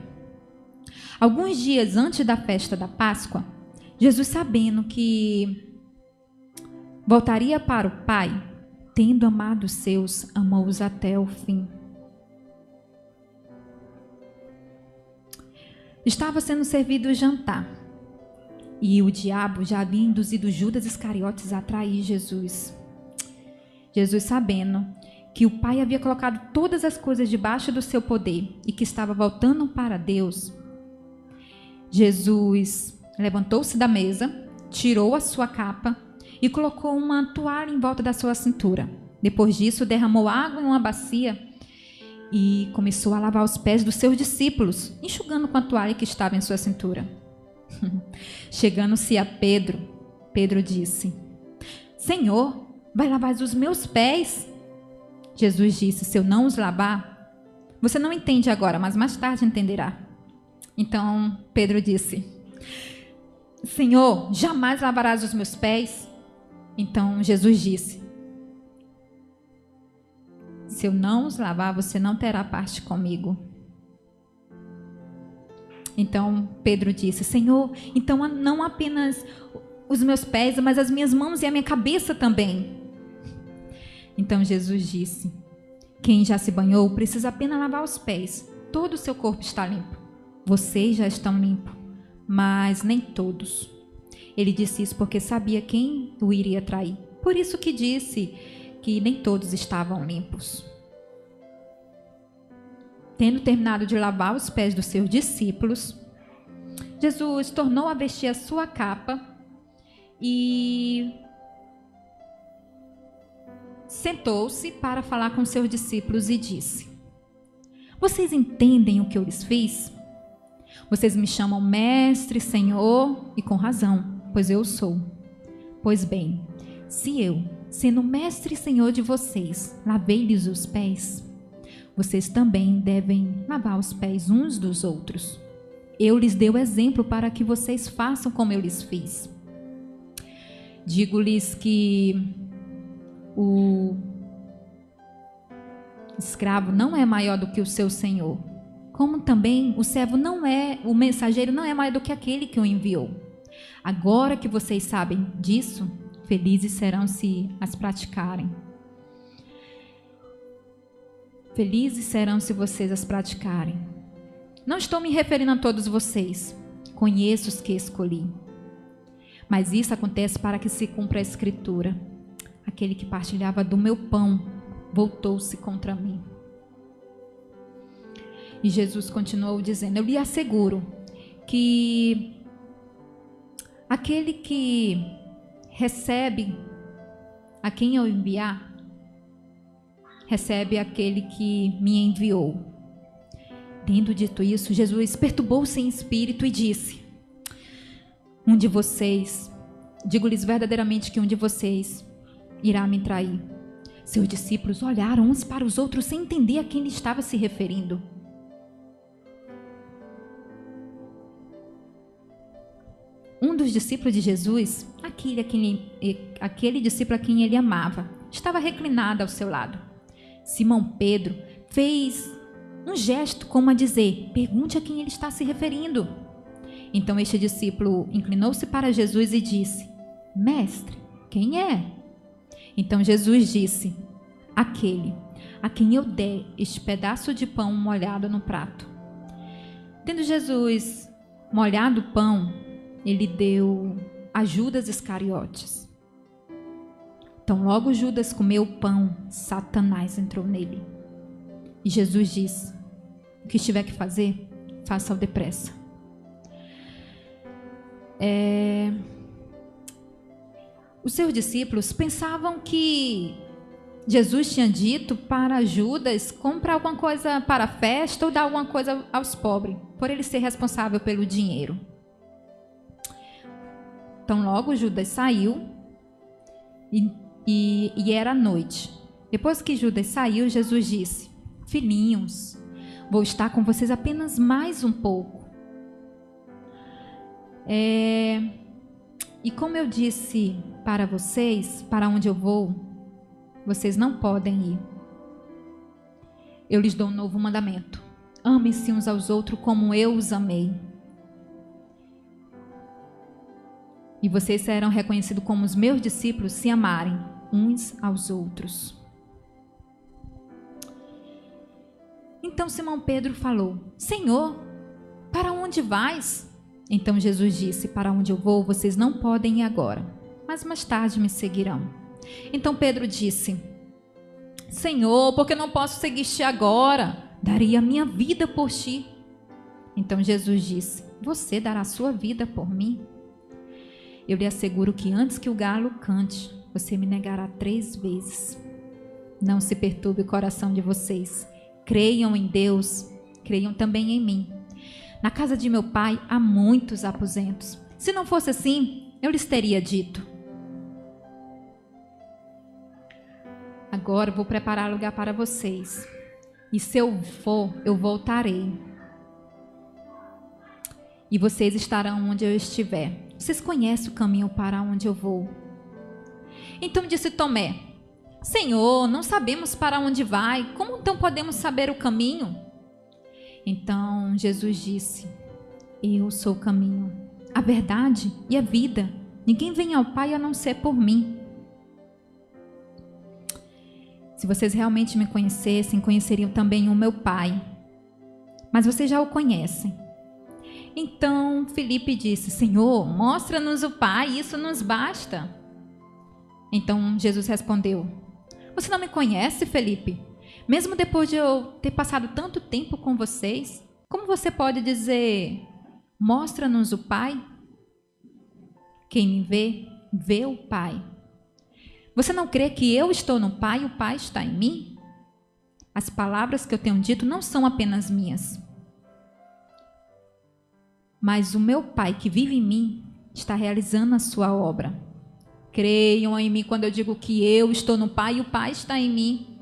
Alguns dias antes da festa da Páscoa, Jesus, sabendo que voltaria para o Pai, tendo amado os seus, amou-os até o fim. Estava sendo servido o jantar, e o diabo já havia induzido Judas Iscariotes a trair Jesus. Jesus, sabendo que o Pai havia colocado todas as coisas debaixo do seu poder e que estava voltando para Deus, Jesus levantou-se da mesa, tirou a sua capa e colocou uma toalha em volta da sua cintura. Depois disso, derramou água em uma bacia e começou a lavar os pés dos seus discípulos, enxugando com a toalha que estava em sua cintura. Chegando-se a Pedro, Pedro disse: Senhor, vai lavar os meus pés? Jesus disse: se eu não os lavar, você não entende agora, mas mais tarde entenderá. Então Pedro disse: Senhor, jamais lavarás os meus pés? Então Jesus disse: se eu não os lavar, você não terá parte comigo. Então Pedro disse: Senhor, então não apenas os meus pés, mas as minhas mãos e a minha cabeça também. Então Jesus disse: quem já se banhou precisa apenas lavar os pés. Todo o seu corpo está limpo. Vocês já estão limpos, mas nem todos. Ele disse isso porque sabia quem o iria trair. Por isso que disse que nem todos estavam limpos. Tendo terminado de lavar os pés dos seus discípulos, Jesus tornou a vestir a sua capa e sentou-se para falar com seus discípulos e disse: vocês entendem o que eu lhes fiz? Vocês me chamam mestre, senhor, e com razão, pois eu sou. Pois bem, se eu, sendo mestre e senhor de vocês, lavei-lhes os pés, vocês também devem lavar os pés uns dos outros. Eu lhes dei o exemplo para que vocês façam como eu lhes fiz. Digo-lhes que o escravo não é maior do que o seu senhor, como também o servo não é, o mensageiro não é maior do que aquele que o enviou. Agora que vocês sabem disso, felizes serão se as praticarem. Felizes serão se vocês as praticarem. Não estou me referindo a todos vocês, conheço os que escolhi. Mas isso acontece para que se cumpra a Escritura. Aquele que partilhava do meu pão voltou-se contra mim. E Jesus continuou dizendo: eu lhe asseguro que aquele que recebe a quem eu enviar, recebe aquele que me enviou. Tendo dito isso, Jesus perturbou-se em espírito e disse: um de vocês, digo-lhes verdadeiramente que um de vocês irá me trair. Seus discípulos olharam uns para os outros sem entender a quem ele estava se referindo. Um dos discípulos de Jesus, aquele discípulo a quem ele amava, estava reclinado ao seu lado. Simão Pedro fez um gesto como a dizer: pergunte a quem ele está se referindo. Então este discípulo inclinou-se para Jesus e disse: mestre, quem é? Então Jesus disse: aquele a quem eu der este pedaço de pão molhado no prato. Tendo Jesus molhado o pão, ele deu a Judas Iscariotes. Então logo Judas comeu o pão, Satanás entrou nele. E Jesus disse: o que tiver que fazer, faça-o depressa. Os seus discípulos pensavam que Jesus tinha dito para Judas comprar alguma coisa para a festa ou dar alguma coisa aos pobres, por ele ser responsável pelo dinheiro. Então logo Judas saiu e era noite. Depois que Judas saiu, Jesus disse: filhinhos, vou estar com vocês apenas mais um pouco. E como eu disse para vocês, para onde eu vou, vocês não podem ir. Eu lhes dou um novo mandamento: amem-se uns aos outros como eu os amei. E vocês serão reconhecidos como os meus discípulos se amarem uns aos outros. Então Simão Pedro falou: Senhor, para onde vais? Então Jesus disse: para onde eu vou, vocês não podem ir agora, mas mais tarde me seguirão. Então Pedro disse: Senhor, porque não posso seguir-te agora? Daria a minha vida por ti. Então Jesus disse: você dará a sua vida por mim? Eu lhe asseguro que antes que o galo cante, você me negará 3 vezes. Não se perturbe o coração de vocês. Creiam em Deus, creiam também em mim. Na casa de meu pai há muitos aposentos. Se não fosse assim, eu lhes teria dito. Agora vou preparar lugar para vocês. E se eu for, eu voltarei. E vocês estarão onde eu estiver. Vocês conhecem o caminho para onde eu vou. Então disse Tomé: Senhor, não sabemos para onde vai. Como então podemos saber o caminho? Então Jesus disse: eu sou o caminho, a verdade e a vida. Ninguém vem ao Pai a não ser por mim. Se vocês realmente me conhecessem, conheceriam também o meu Pai. Mas vocês já o conhecem. Então Filipe disse: Senhor, mostra-nos o Pai, isso nos basta. Então Jesus respondeu: você não me conhece, Filipe? Mesmo depois de eu ter passado tanto tempo com vocês, como você pode dizer: mostra-nos o Pai? Quem me vê, vê o Pai. Você não crê que eu estou no Pai e o Pai está em mim? As palavras que eu tenho dito não são apenas minhas, mas o meu Pai que vive em mim está realizando a sua obra. Creiam em mim quando eu digo que eu estou no Pai e o Pai está em mim.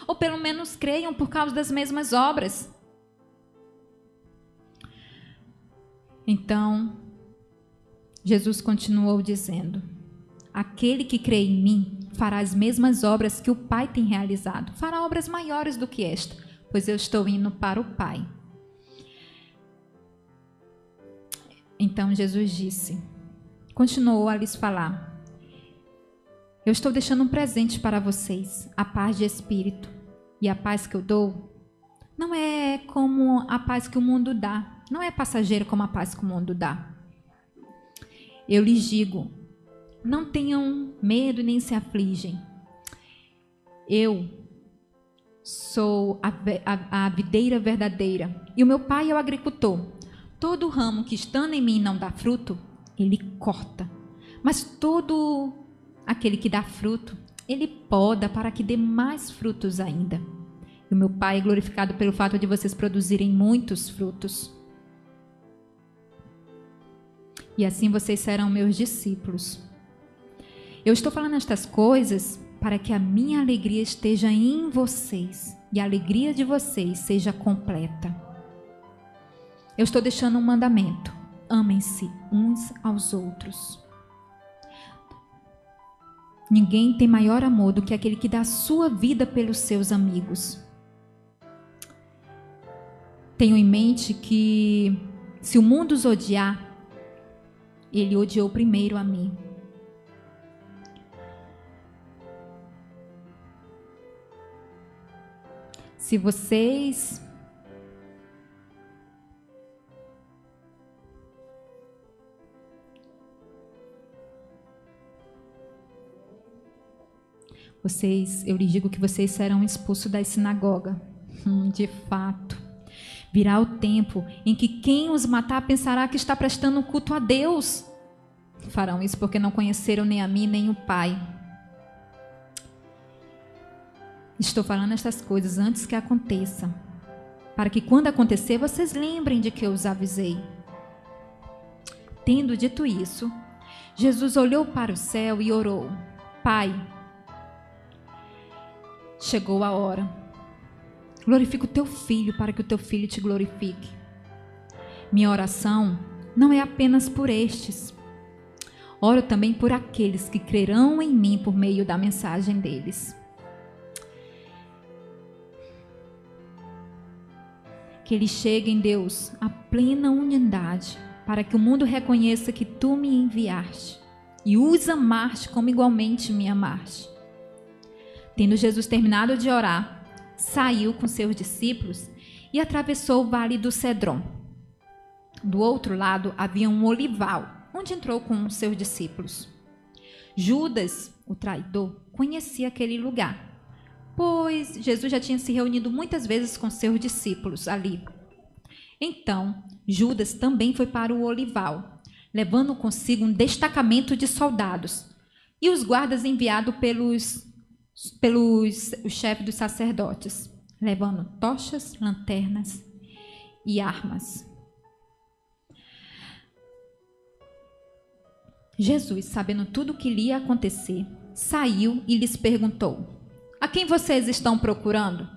Ou pelo menos creiam por causa das mesmas obras. Então, Jesus continuou dizendo: aquele que crê em mim fará as mesmas obras que o Pai tem realizado. Fará obras maiores do que esta, pois eu estou indo para o Pai. Então Jesus disse, continuou a lhes falar: eu estou deixando um presente para vocês, a paz de espírito. E a paz que eu dou não é como a paz que o mundo dá. Não é passageira como a paz que o mundo dá. eu lhes digo, não tenham medo nem se afligem. Eu sou a videira verdadeira e o meu pai é o agricultor. Todo ramo que estando em mim não dá fruto, ele corta. Mas todo aquele que dá fruto, ele poda para que dê mais frutos ainda. E o meu pai é glorificado pelo fato de vocês produzirem muitos frutos. E assim vocês serão meus discípulos. Eu estou falando estas coisas para que a minha alegria esteja em vocês e a alegria de vocês seja completa. Eu estou deixando um mandamento: amem-se uns aos outros. Ninguém tem maior amor do que aquele que dá a sua vida pelos seus amigos. Tenho em mente que se o mundo os odiar, ele odiou primeiro a mim. Se vocês eu lhes digo que vocês serão expulsos da sinagoga. De fato, virá o tempo em que quem os matar pensará que está prestando culto a Deus. Farão isso porque não conheceram nem a mim nem o Pai. Estou falando estas coisas antes que aconteça, para que quando acontecer vocês lembrem de que eu os avisei. Tendo dito isso, Jesus olhou para o céu e orou: Pai, chegou a hora. Glorifica o teu filho para que o teu filho te glorifique. Minha oração não é apenas por estes. Oro também por aqueles que crerão em mim por meio da mensagem deles. Que eles cheguem, Deus, à plena unidade, para que o mundo reconheça que tu me enviaste e os amaste como igualmente me amaste. Tendo Jesus terminado de orar, saiu com seus discípulos e atravessou o vale do Cedron. Do outro lado havia um olival, onde entrou com seus discípulos. Judas, o traidor, conhecia aquele lugar, pois Jesus já tinha se reunido muitas vezes com seus discípulos ali. Então, Judas também foi para o olival, levando consigo um destacamento de soldados e os guardas enviados pelos chefes dos sacerdotes, levando tochas, lanternas e armas. Jesus, sabendo tudo o que lhe ia acontecer, saiu e lhes perguntou: a quem vocês estão procurando?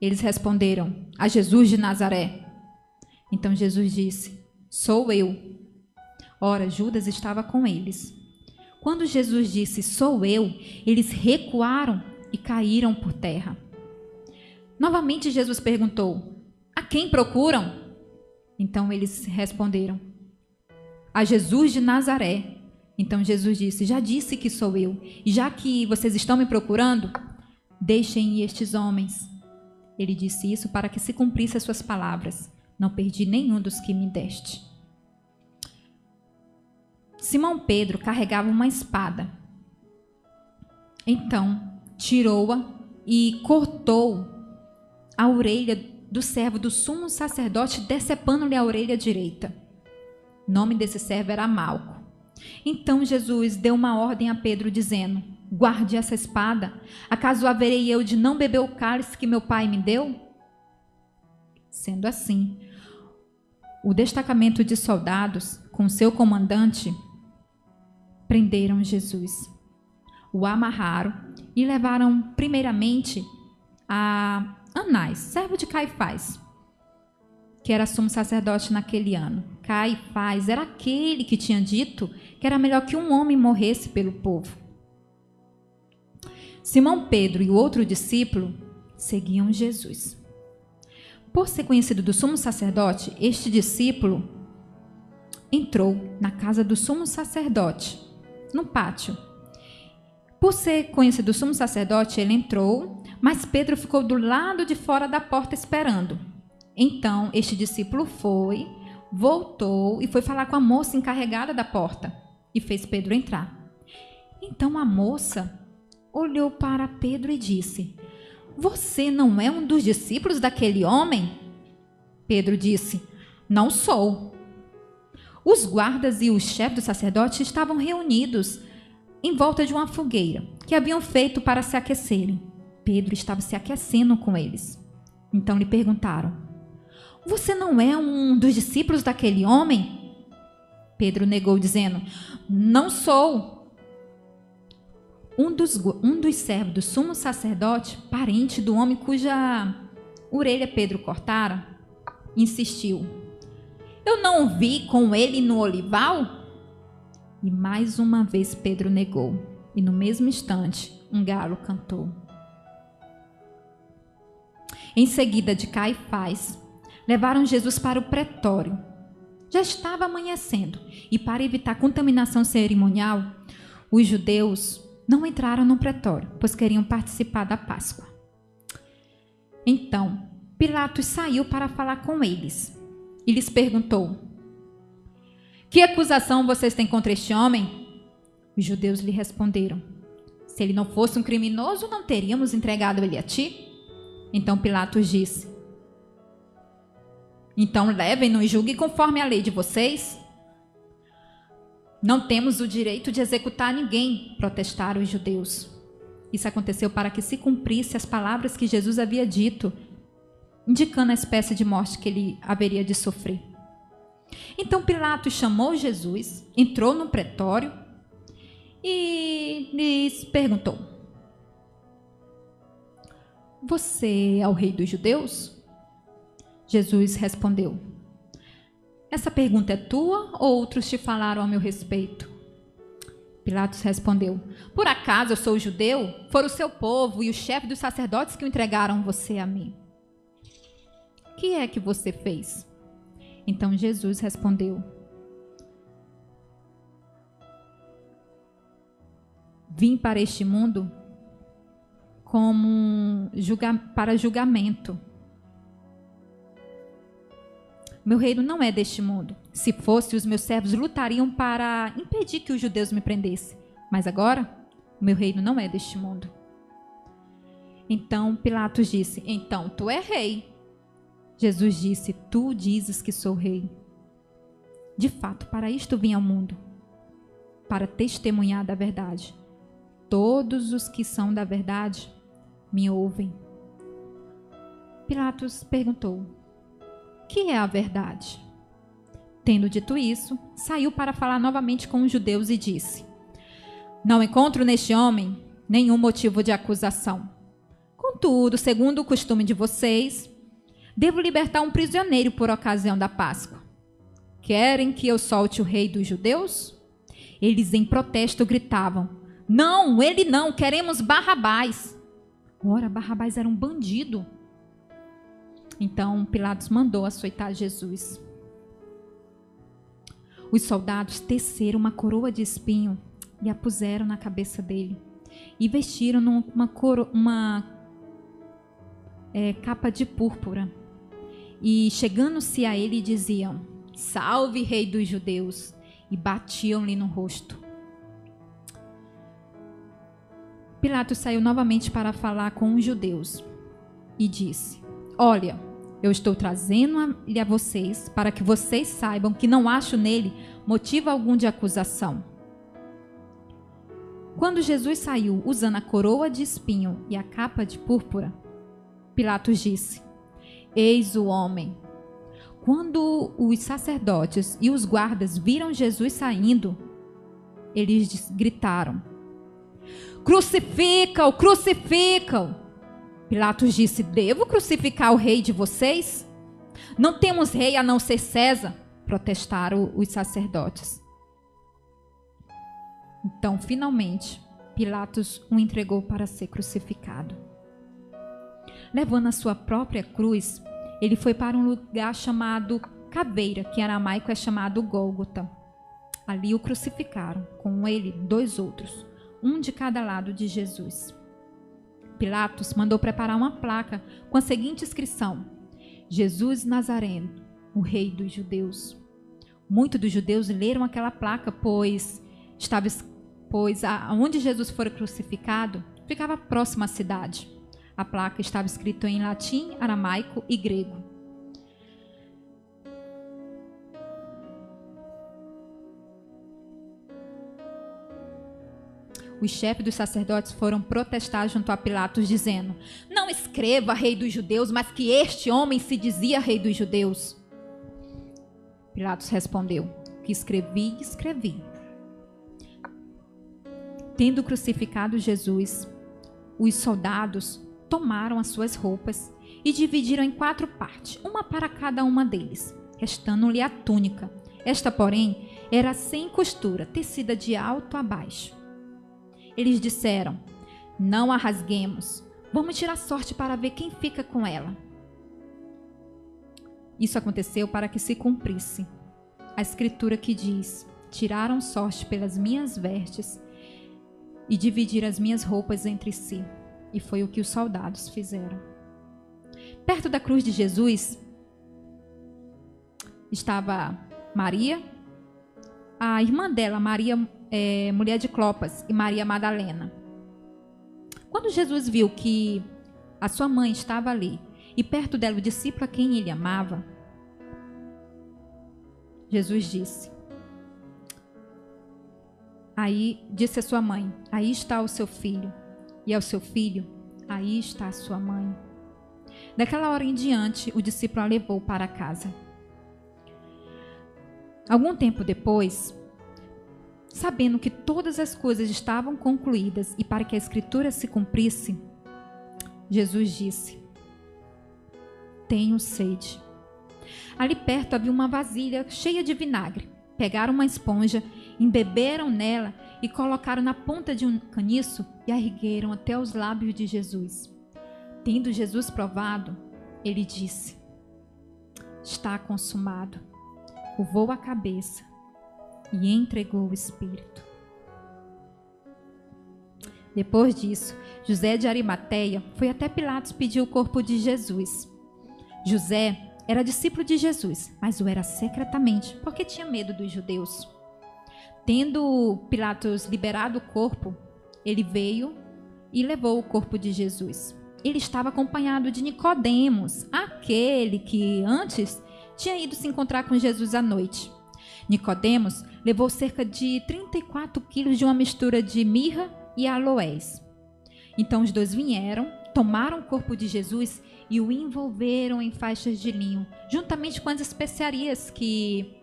Eles responderam: a Jesus de Nazaré. Então Jesus disse: sou eu. Ora, Judas estava com eles. Quando Jesus disse: sou eu, eles recuaram e caíram por terra. Novamente Jesus perguntou: a quem procuram? Então eles responderam: a Jesus de Nazaré. Então Jesus disse: já disse que sou eu, e já que vocês estão me procurando, deixem ir estes homens. Ele disse isso para que se cumprisse as suas palavras: não perdi nenhum dos que me deste. Simão Pedro carregava uma espada. Então tirou-a e cortou a orelha do servo do sumo sacerdote, decepando-lhe a orelha direita. O nome desse servo era Malco. Então Jesus deu uma ordem a Pedro, dizendo: guarde essa espada. Acaso haverei eu de não beber o cálice que meu pai me deu? Sendo assim, o destacamento de soldados, com seu comandante, prenderam Jesus. O amarraram e levaram primeiramente a Anás, servo de Caifás, que era sumo sacerdote naquele ano. Caifás era aquele que tinha dito que era melhor que um homem morresse pelo povo. Simão Pedro e o outro discípulo seguiam Jesus. Por ser conhecido do sumo sacerdote, este discípulo entrou na casa do sumo sacerdote, no pátio. Por ser conhecido do sumo sacerdote, ele entrou, mas Pedro ficou do lado de fora da porta esperando. Então, este discípulo voltou e foi falar com a moça encarregada da porta. e fez Pedro entrar. Então a moça olhou para Pedro e disse: Você não é um dos discípulos daquele homem? Pedro disse: Não sou. Os guardas e o chefe do sacerdote estavam reunidos em volta de uma fogueira que haviam feito para se aquecerem. Pedro estava se aquecendo com eles. Então lhe perguntaram: Você não é um dos discípulos daquele homem? Pedro negou, dizendo: Não sou. Um dos servos do sumo sacerdote, parente do homem cuja orelha Pedro cortara, insistiu: Eu não o vi com ele no olival? E mais uma vez Pedro negou. E no mesmo instante, um galo cantou. Em seguida de Caifás, levaram Jesus para o pretório. Já estava amanhecendo, e para evitar contaminação cerimonial, os judeus não entraram no pretório, pois queriam participar da Páscoa. Então, Pilatos saiu para falar com eles e lhes perguntou: Que acusação vocês têm contra este homem? Os judeus lhe responderam: Se ele não fosse um criminoso, não teríamos entregado ele a ti? Então Pilatos disse: Então levem-no e julguem conforme a lei de vocês. Não temos o direito de executar ninguém, protestaram os judeus. Isso aconteceu para que se cumprisse as palavras que Jesus havia dito, indicando a espécie de morte que ele haveria de sofrer. Então Pilatos chamou Jesus, entrou no pretório e lhes perguntou: Você é o rei dos judeus? Jesus respondeu: Essa pergunta é tua ou outros te falaram a meu respeito? Pilatos respondeu: Por acaso eu sou judeu? Foram o seu povo e o chefe dos sacerdotes que entregaram você a mim. O que é que você fez? Então Jesus respondeu: Vim para este mundo para julgamento. Meu reino não é deste mundo. Se fosse, os meus servos lutariam para impedir que os judeus me prendessem. Mas agora, o meu reino não é deste mundo. Então Pilatos disse: Então tu é rei. Jesus disse: Tu dizes que sou rei. De fato, para isto vim ao mundo, para testemunhar da verdade. Todos os que são da verdade me ouvem. Pilatos perguntou: Que é a verdade? Tendo dito isso, saiu para falar novamente com os judeus e disse: Não encontro neste homem nenhum motivo de acusação. Contudo, segundo o costume de vocês, devo libertar um prisioneiro por ocasião da Páscoa. Querem que eu solte o rei dos judeus? Eles em protesto gritavam: Não, ele não, queremos Barrabás. Ora, Barrabás era um bandido. Então Pilatos mandou açoitar Jesus. Os soldados teceram uma coroa de espinho e a puseram na cabeça dele. E vestiram uma capa de púrpura. E chegando-se a ele diziam: Salve, rei dos judeus! E batiam-lhe no rosto. Pilatos saiu novamente para falar com os judeus e disse: Olha, eu estou trazendo-lhe a vocês para que vocês saibam que não acho nele motivo algum de acusação. Quando Jesus saiu usando a coroa de espinho e a capa de púrpura, Pilatos disse: Eis o homem. Quando os sacerdotes e os guardas viram Jesus saindo, eles gritaram: Crucifica-o, crucifica-o! Pilatos disse: Devo crucificar o rei de vocês? Não temos rei a não ser César, protestaram os sacerdotes. Então, finalmente, Pilatos o entregou para ser crucificado. Levando a sua própria cruz, ele foi para um lugar chamado Caveira, que em aramaico é chamado Gólgota. Ali o crucificaram, com ele 2 outros, um de cada lado de Jesus. Pilatos mandou preparar uma placa com a seguinte inscrição: Jesus Nazareno, o rei dos judeus. Muitos dos judeus leram aquela placa, pois pois onde Jesus fora crucificado ficava próximo à cidade. A placa estava escrita em latim, aramaico e grego. Os chefes dos sacerdotes foram protestar junto a Pilatos, dizendo: não escreva rei dos judeus, mas que este homem se dizia rei dos judeus. Pilatos respondeu: que escrevi, escrevi. Tendo crucificado Jesus, os soldados tomaram as suas roupas e dividiram em 4 partes, uma para cada uma deles, restando-lhe a túnica. Esta, porém, era sem costura, tecida de alto a baixo. Eles disseram: não a rasguemos, vamos tirar sorte para ver quem fica com ela. Isso aconteceu para que se cumprisse a escritura que diz: tiraram sorte pelas minhas vestes e dividiram as minhas roupas entre si. E foi o que os soldados fizeram. Perto da cruz de Jesus estava Maria, a irmã dela, Maria, mulher de Clopas, e Maria Madalena. Quando Jesus viu que a sua mãe estava ali e perto dela o discípulo a quem ele amava, Jesus disse a sua mãe: aí está o seu filho. E ao seu filho: aí está a sua mãe. Daquela hora em diante, o discípulo a levou para casa. Algum tempo depois, sabendo que todas as coisas estavam concluídas e para que a escritura se cumprisse, Jesus disse: tenho sede. Ali perto havia uma vasilha cheia de vinagre. Pegaram uma esponja, embeberam nela e colocaram na ponta de um caniço e a ergueram até os lábios de Jesus. Tendo Jesus provado, ele disse: está consumado. Curvou a cabeça e entregou o espírito. Depois disso, José de Arimateia foi até Pilatos pedir o corpo de Jesus. José era discípulo de Jesus, mas o era secretamente, porque tinha medo dos judeus. Tendo Pilatos liberado o corpo, ele veio e levou o corpo de Jesus. Ele estava acompanhado de Nicodemos, aquele que antes tinha ido se encontrar com Jesus à noite. Nicodemos levou cerca de 34 quilos de uma mistura de mirra e aloés. Então os dois vieram, tomaram o corpo de Jesus e o envolveram em faixas de linho, juntamente com as especiarias que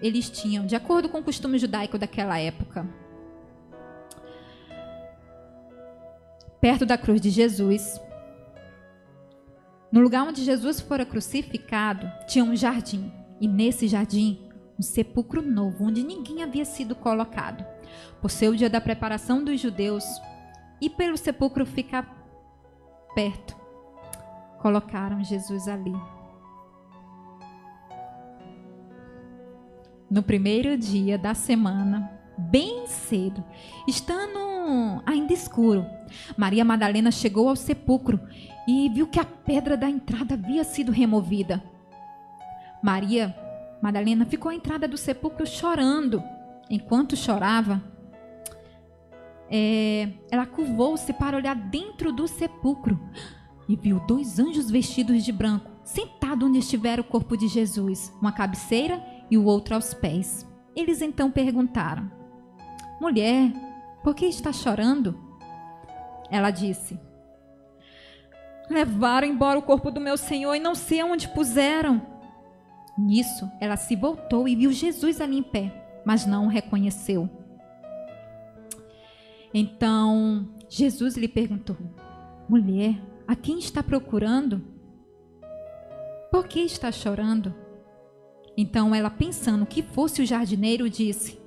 eles tinham, de acordo com o costume judaico daquela época. Perto da cruz de Jesus, no lugar onde Jesus fora crucificado, tinha um jardim. E nesse jardim, um sepulcro novo, onde ninguém havia sido colocado. Por ser o dia da preparação dos judeus e pelo sepulcro ficar perto, colocaram Jesus ali. No primeiro dia da semana, bem cedo, estando ainda escuro, Maria Madalena chegou ao sepulcro e viu que a pedra da entrada havia sido removida. Maria Madalena ficou à entrada do sepulcro chorando. Enquanto chorava, ela curvou-se para olhar dentro do sepulcro e viu 2 anjos vestidos de branco, sentados onde estivera o corpo de Jesus, uma à cabeceira e o outro aos pés. Eles então perguntaram: mulher, por que está chorando? Ela disse: levaram embora o corpo do meu Senhor e não sei aonde puseram. Nisso, ela se voltou e viu Jesus ali em pé, mas não o reconheceu. Então, Jesus lhe perguntou: mulher, a quem está procurando? Por que está chorando? Então ela, pensando que fosse o jardineiro, disse: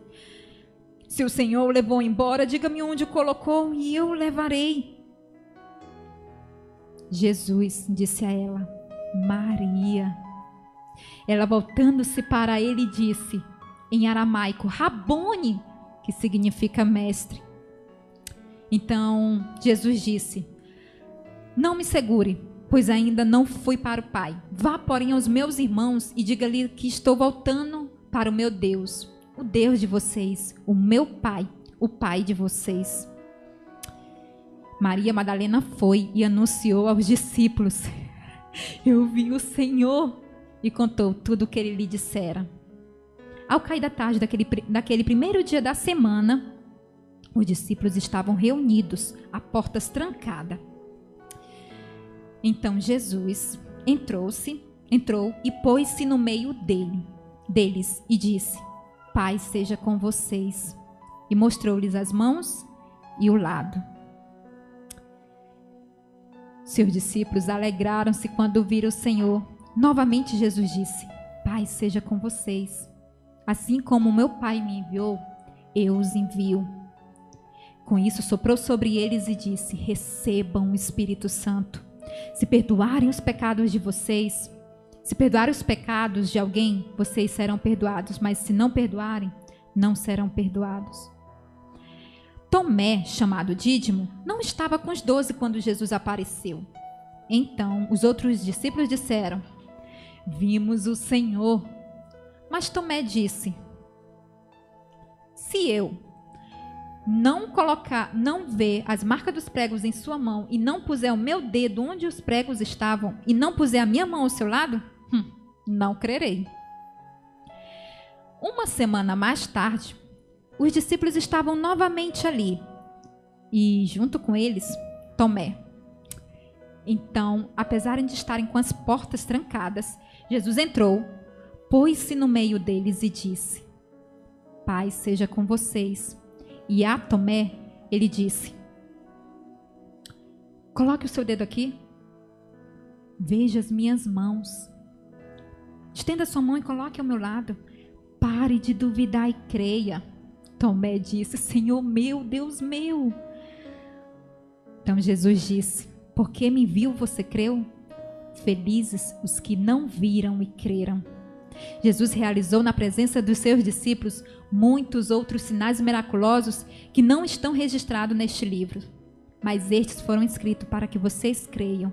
se o Senhor o levou embora, diga-me onde o colocou e eu o levarei. Jesus disse a ela: Maria. Ela, voltando-se para ele, disse em aramaico: Rabone, que significa mestre. Então Jesus disse: não me segure, pois ainda não fui para o Pai. Vá, porém, aos meus irmãos e diga-lhe que estou voltando para o meu Deus, o Deus de vocês, o meu Pai, o Pai de vocês. Maria Madalena foi e anunciou aos discípulos: eu vi o Senhor, e contou tudo o que ele lhe dissera. Ao cair da tarde daquele primeiro dia da semana, os discípulos estavam reunidos, a portas trancadas. Então Jesus entrou e pôs-se no meio deles e disse: paz seja com vocês. E mostrou-lhes as mãos e o lado. Seus discípulos alegraram-se quando viram o Senhor. Novamente Jesus disse: paz seja com vocês. Assim como o meu Pai me enviou, eu os envio. Com isso soprou sobre eles e disse: recebam o Espírito Santo. Se perdoarem os pecados de vocês, se perdoarem os pecados de alguém, vocês serão perdoados, mas se não perdoarem, não serão perdoados. Tomé, chamado Dídimo, não estava com os 12 quando Jesus apareceu. Então os outros discípulos disseram: vimos o Senhor. Mas Tomé disse: se eu não ver as marcas dos pregos em sua mão e não puser o meu dedo onde os pregos estavam e não puser a minha mão ao seu lado, não crerei. Uma semana mais tarde, os discípulos estavam novamente ali e, junto com eles, Tomé. Então, apesar de estarem com as portas trancadas, Jesus entrou, pôs-se no meio deles e disse: paz seja com vocês. E a Tomé, ele disse: coloque o seu dedo aqui, veja as minhas mãos, estenda sua mão e coloque ao meu lado, pare de duvidar e creia. Tomé disse: Senhor meu, Deus meu. Então Jesus disse: porque me viu, você creu? Felizes os que não viram e creram. Jesus realizou na presença dos seus discípulos muitos outros sinais miraculosos que não estão registrados neste livro, mas estes foram escritos para que vocês creiam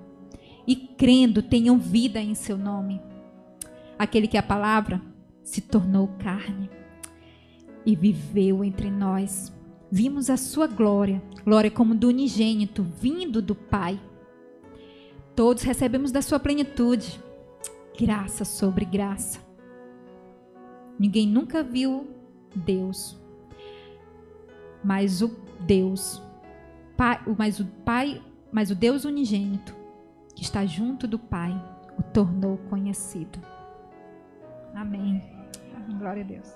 e, crendo, tenham vida em seu nome. Aquele que é a palavra se tornou carne e viveu entre nós. Vimos a sua glória, glória como do unigênito, vindo do Pai. Todos recebemos da sua plenitude, graça sobre graça. Ninguém nunca viu Deus, mas o Deus unigênito, que está junto do Pai, o tornou conhecido. Amém. Glória a Deus.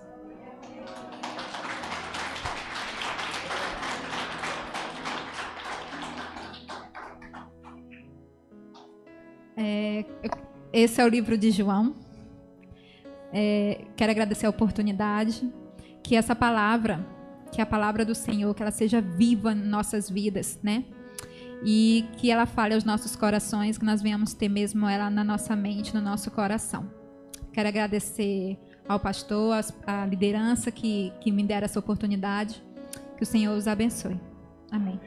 Esse é o livro de João. Quero agradecer a oportunidade, que essa palavra, que a palavra do Senhor, que ela seja viva em nossas vidas, né? E que ela fale aos nossos corações, que nós venhamos ter mesmo ela na nossa mente, no nosso coração. Quero agradecer ao pastor, à liderança que me deram essa oportunidade. Que o Senhor os abençoe. Amém.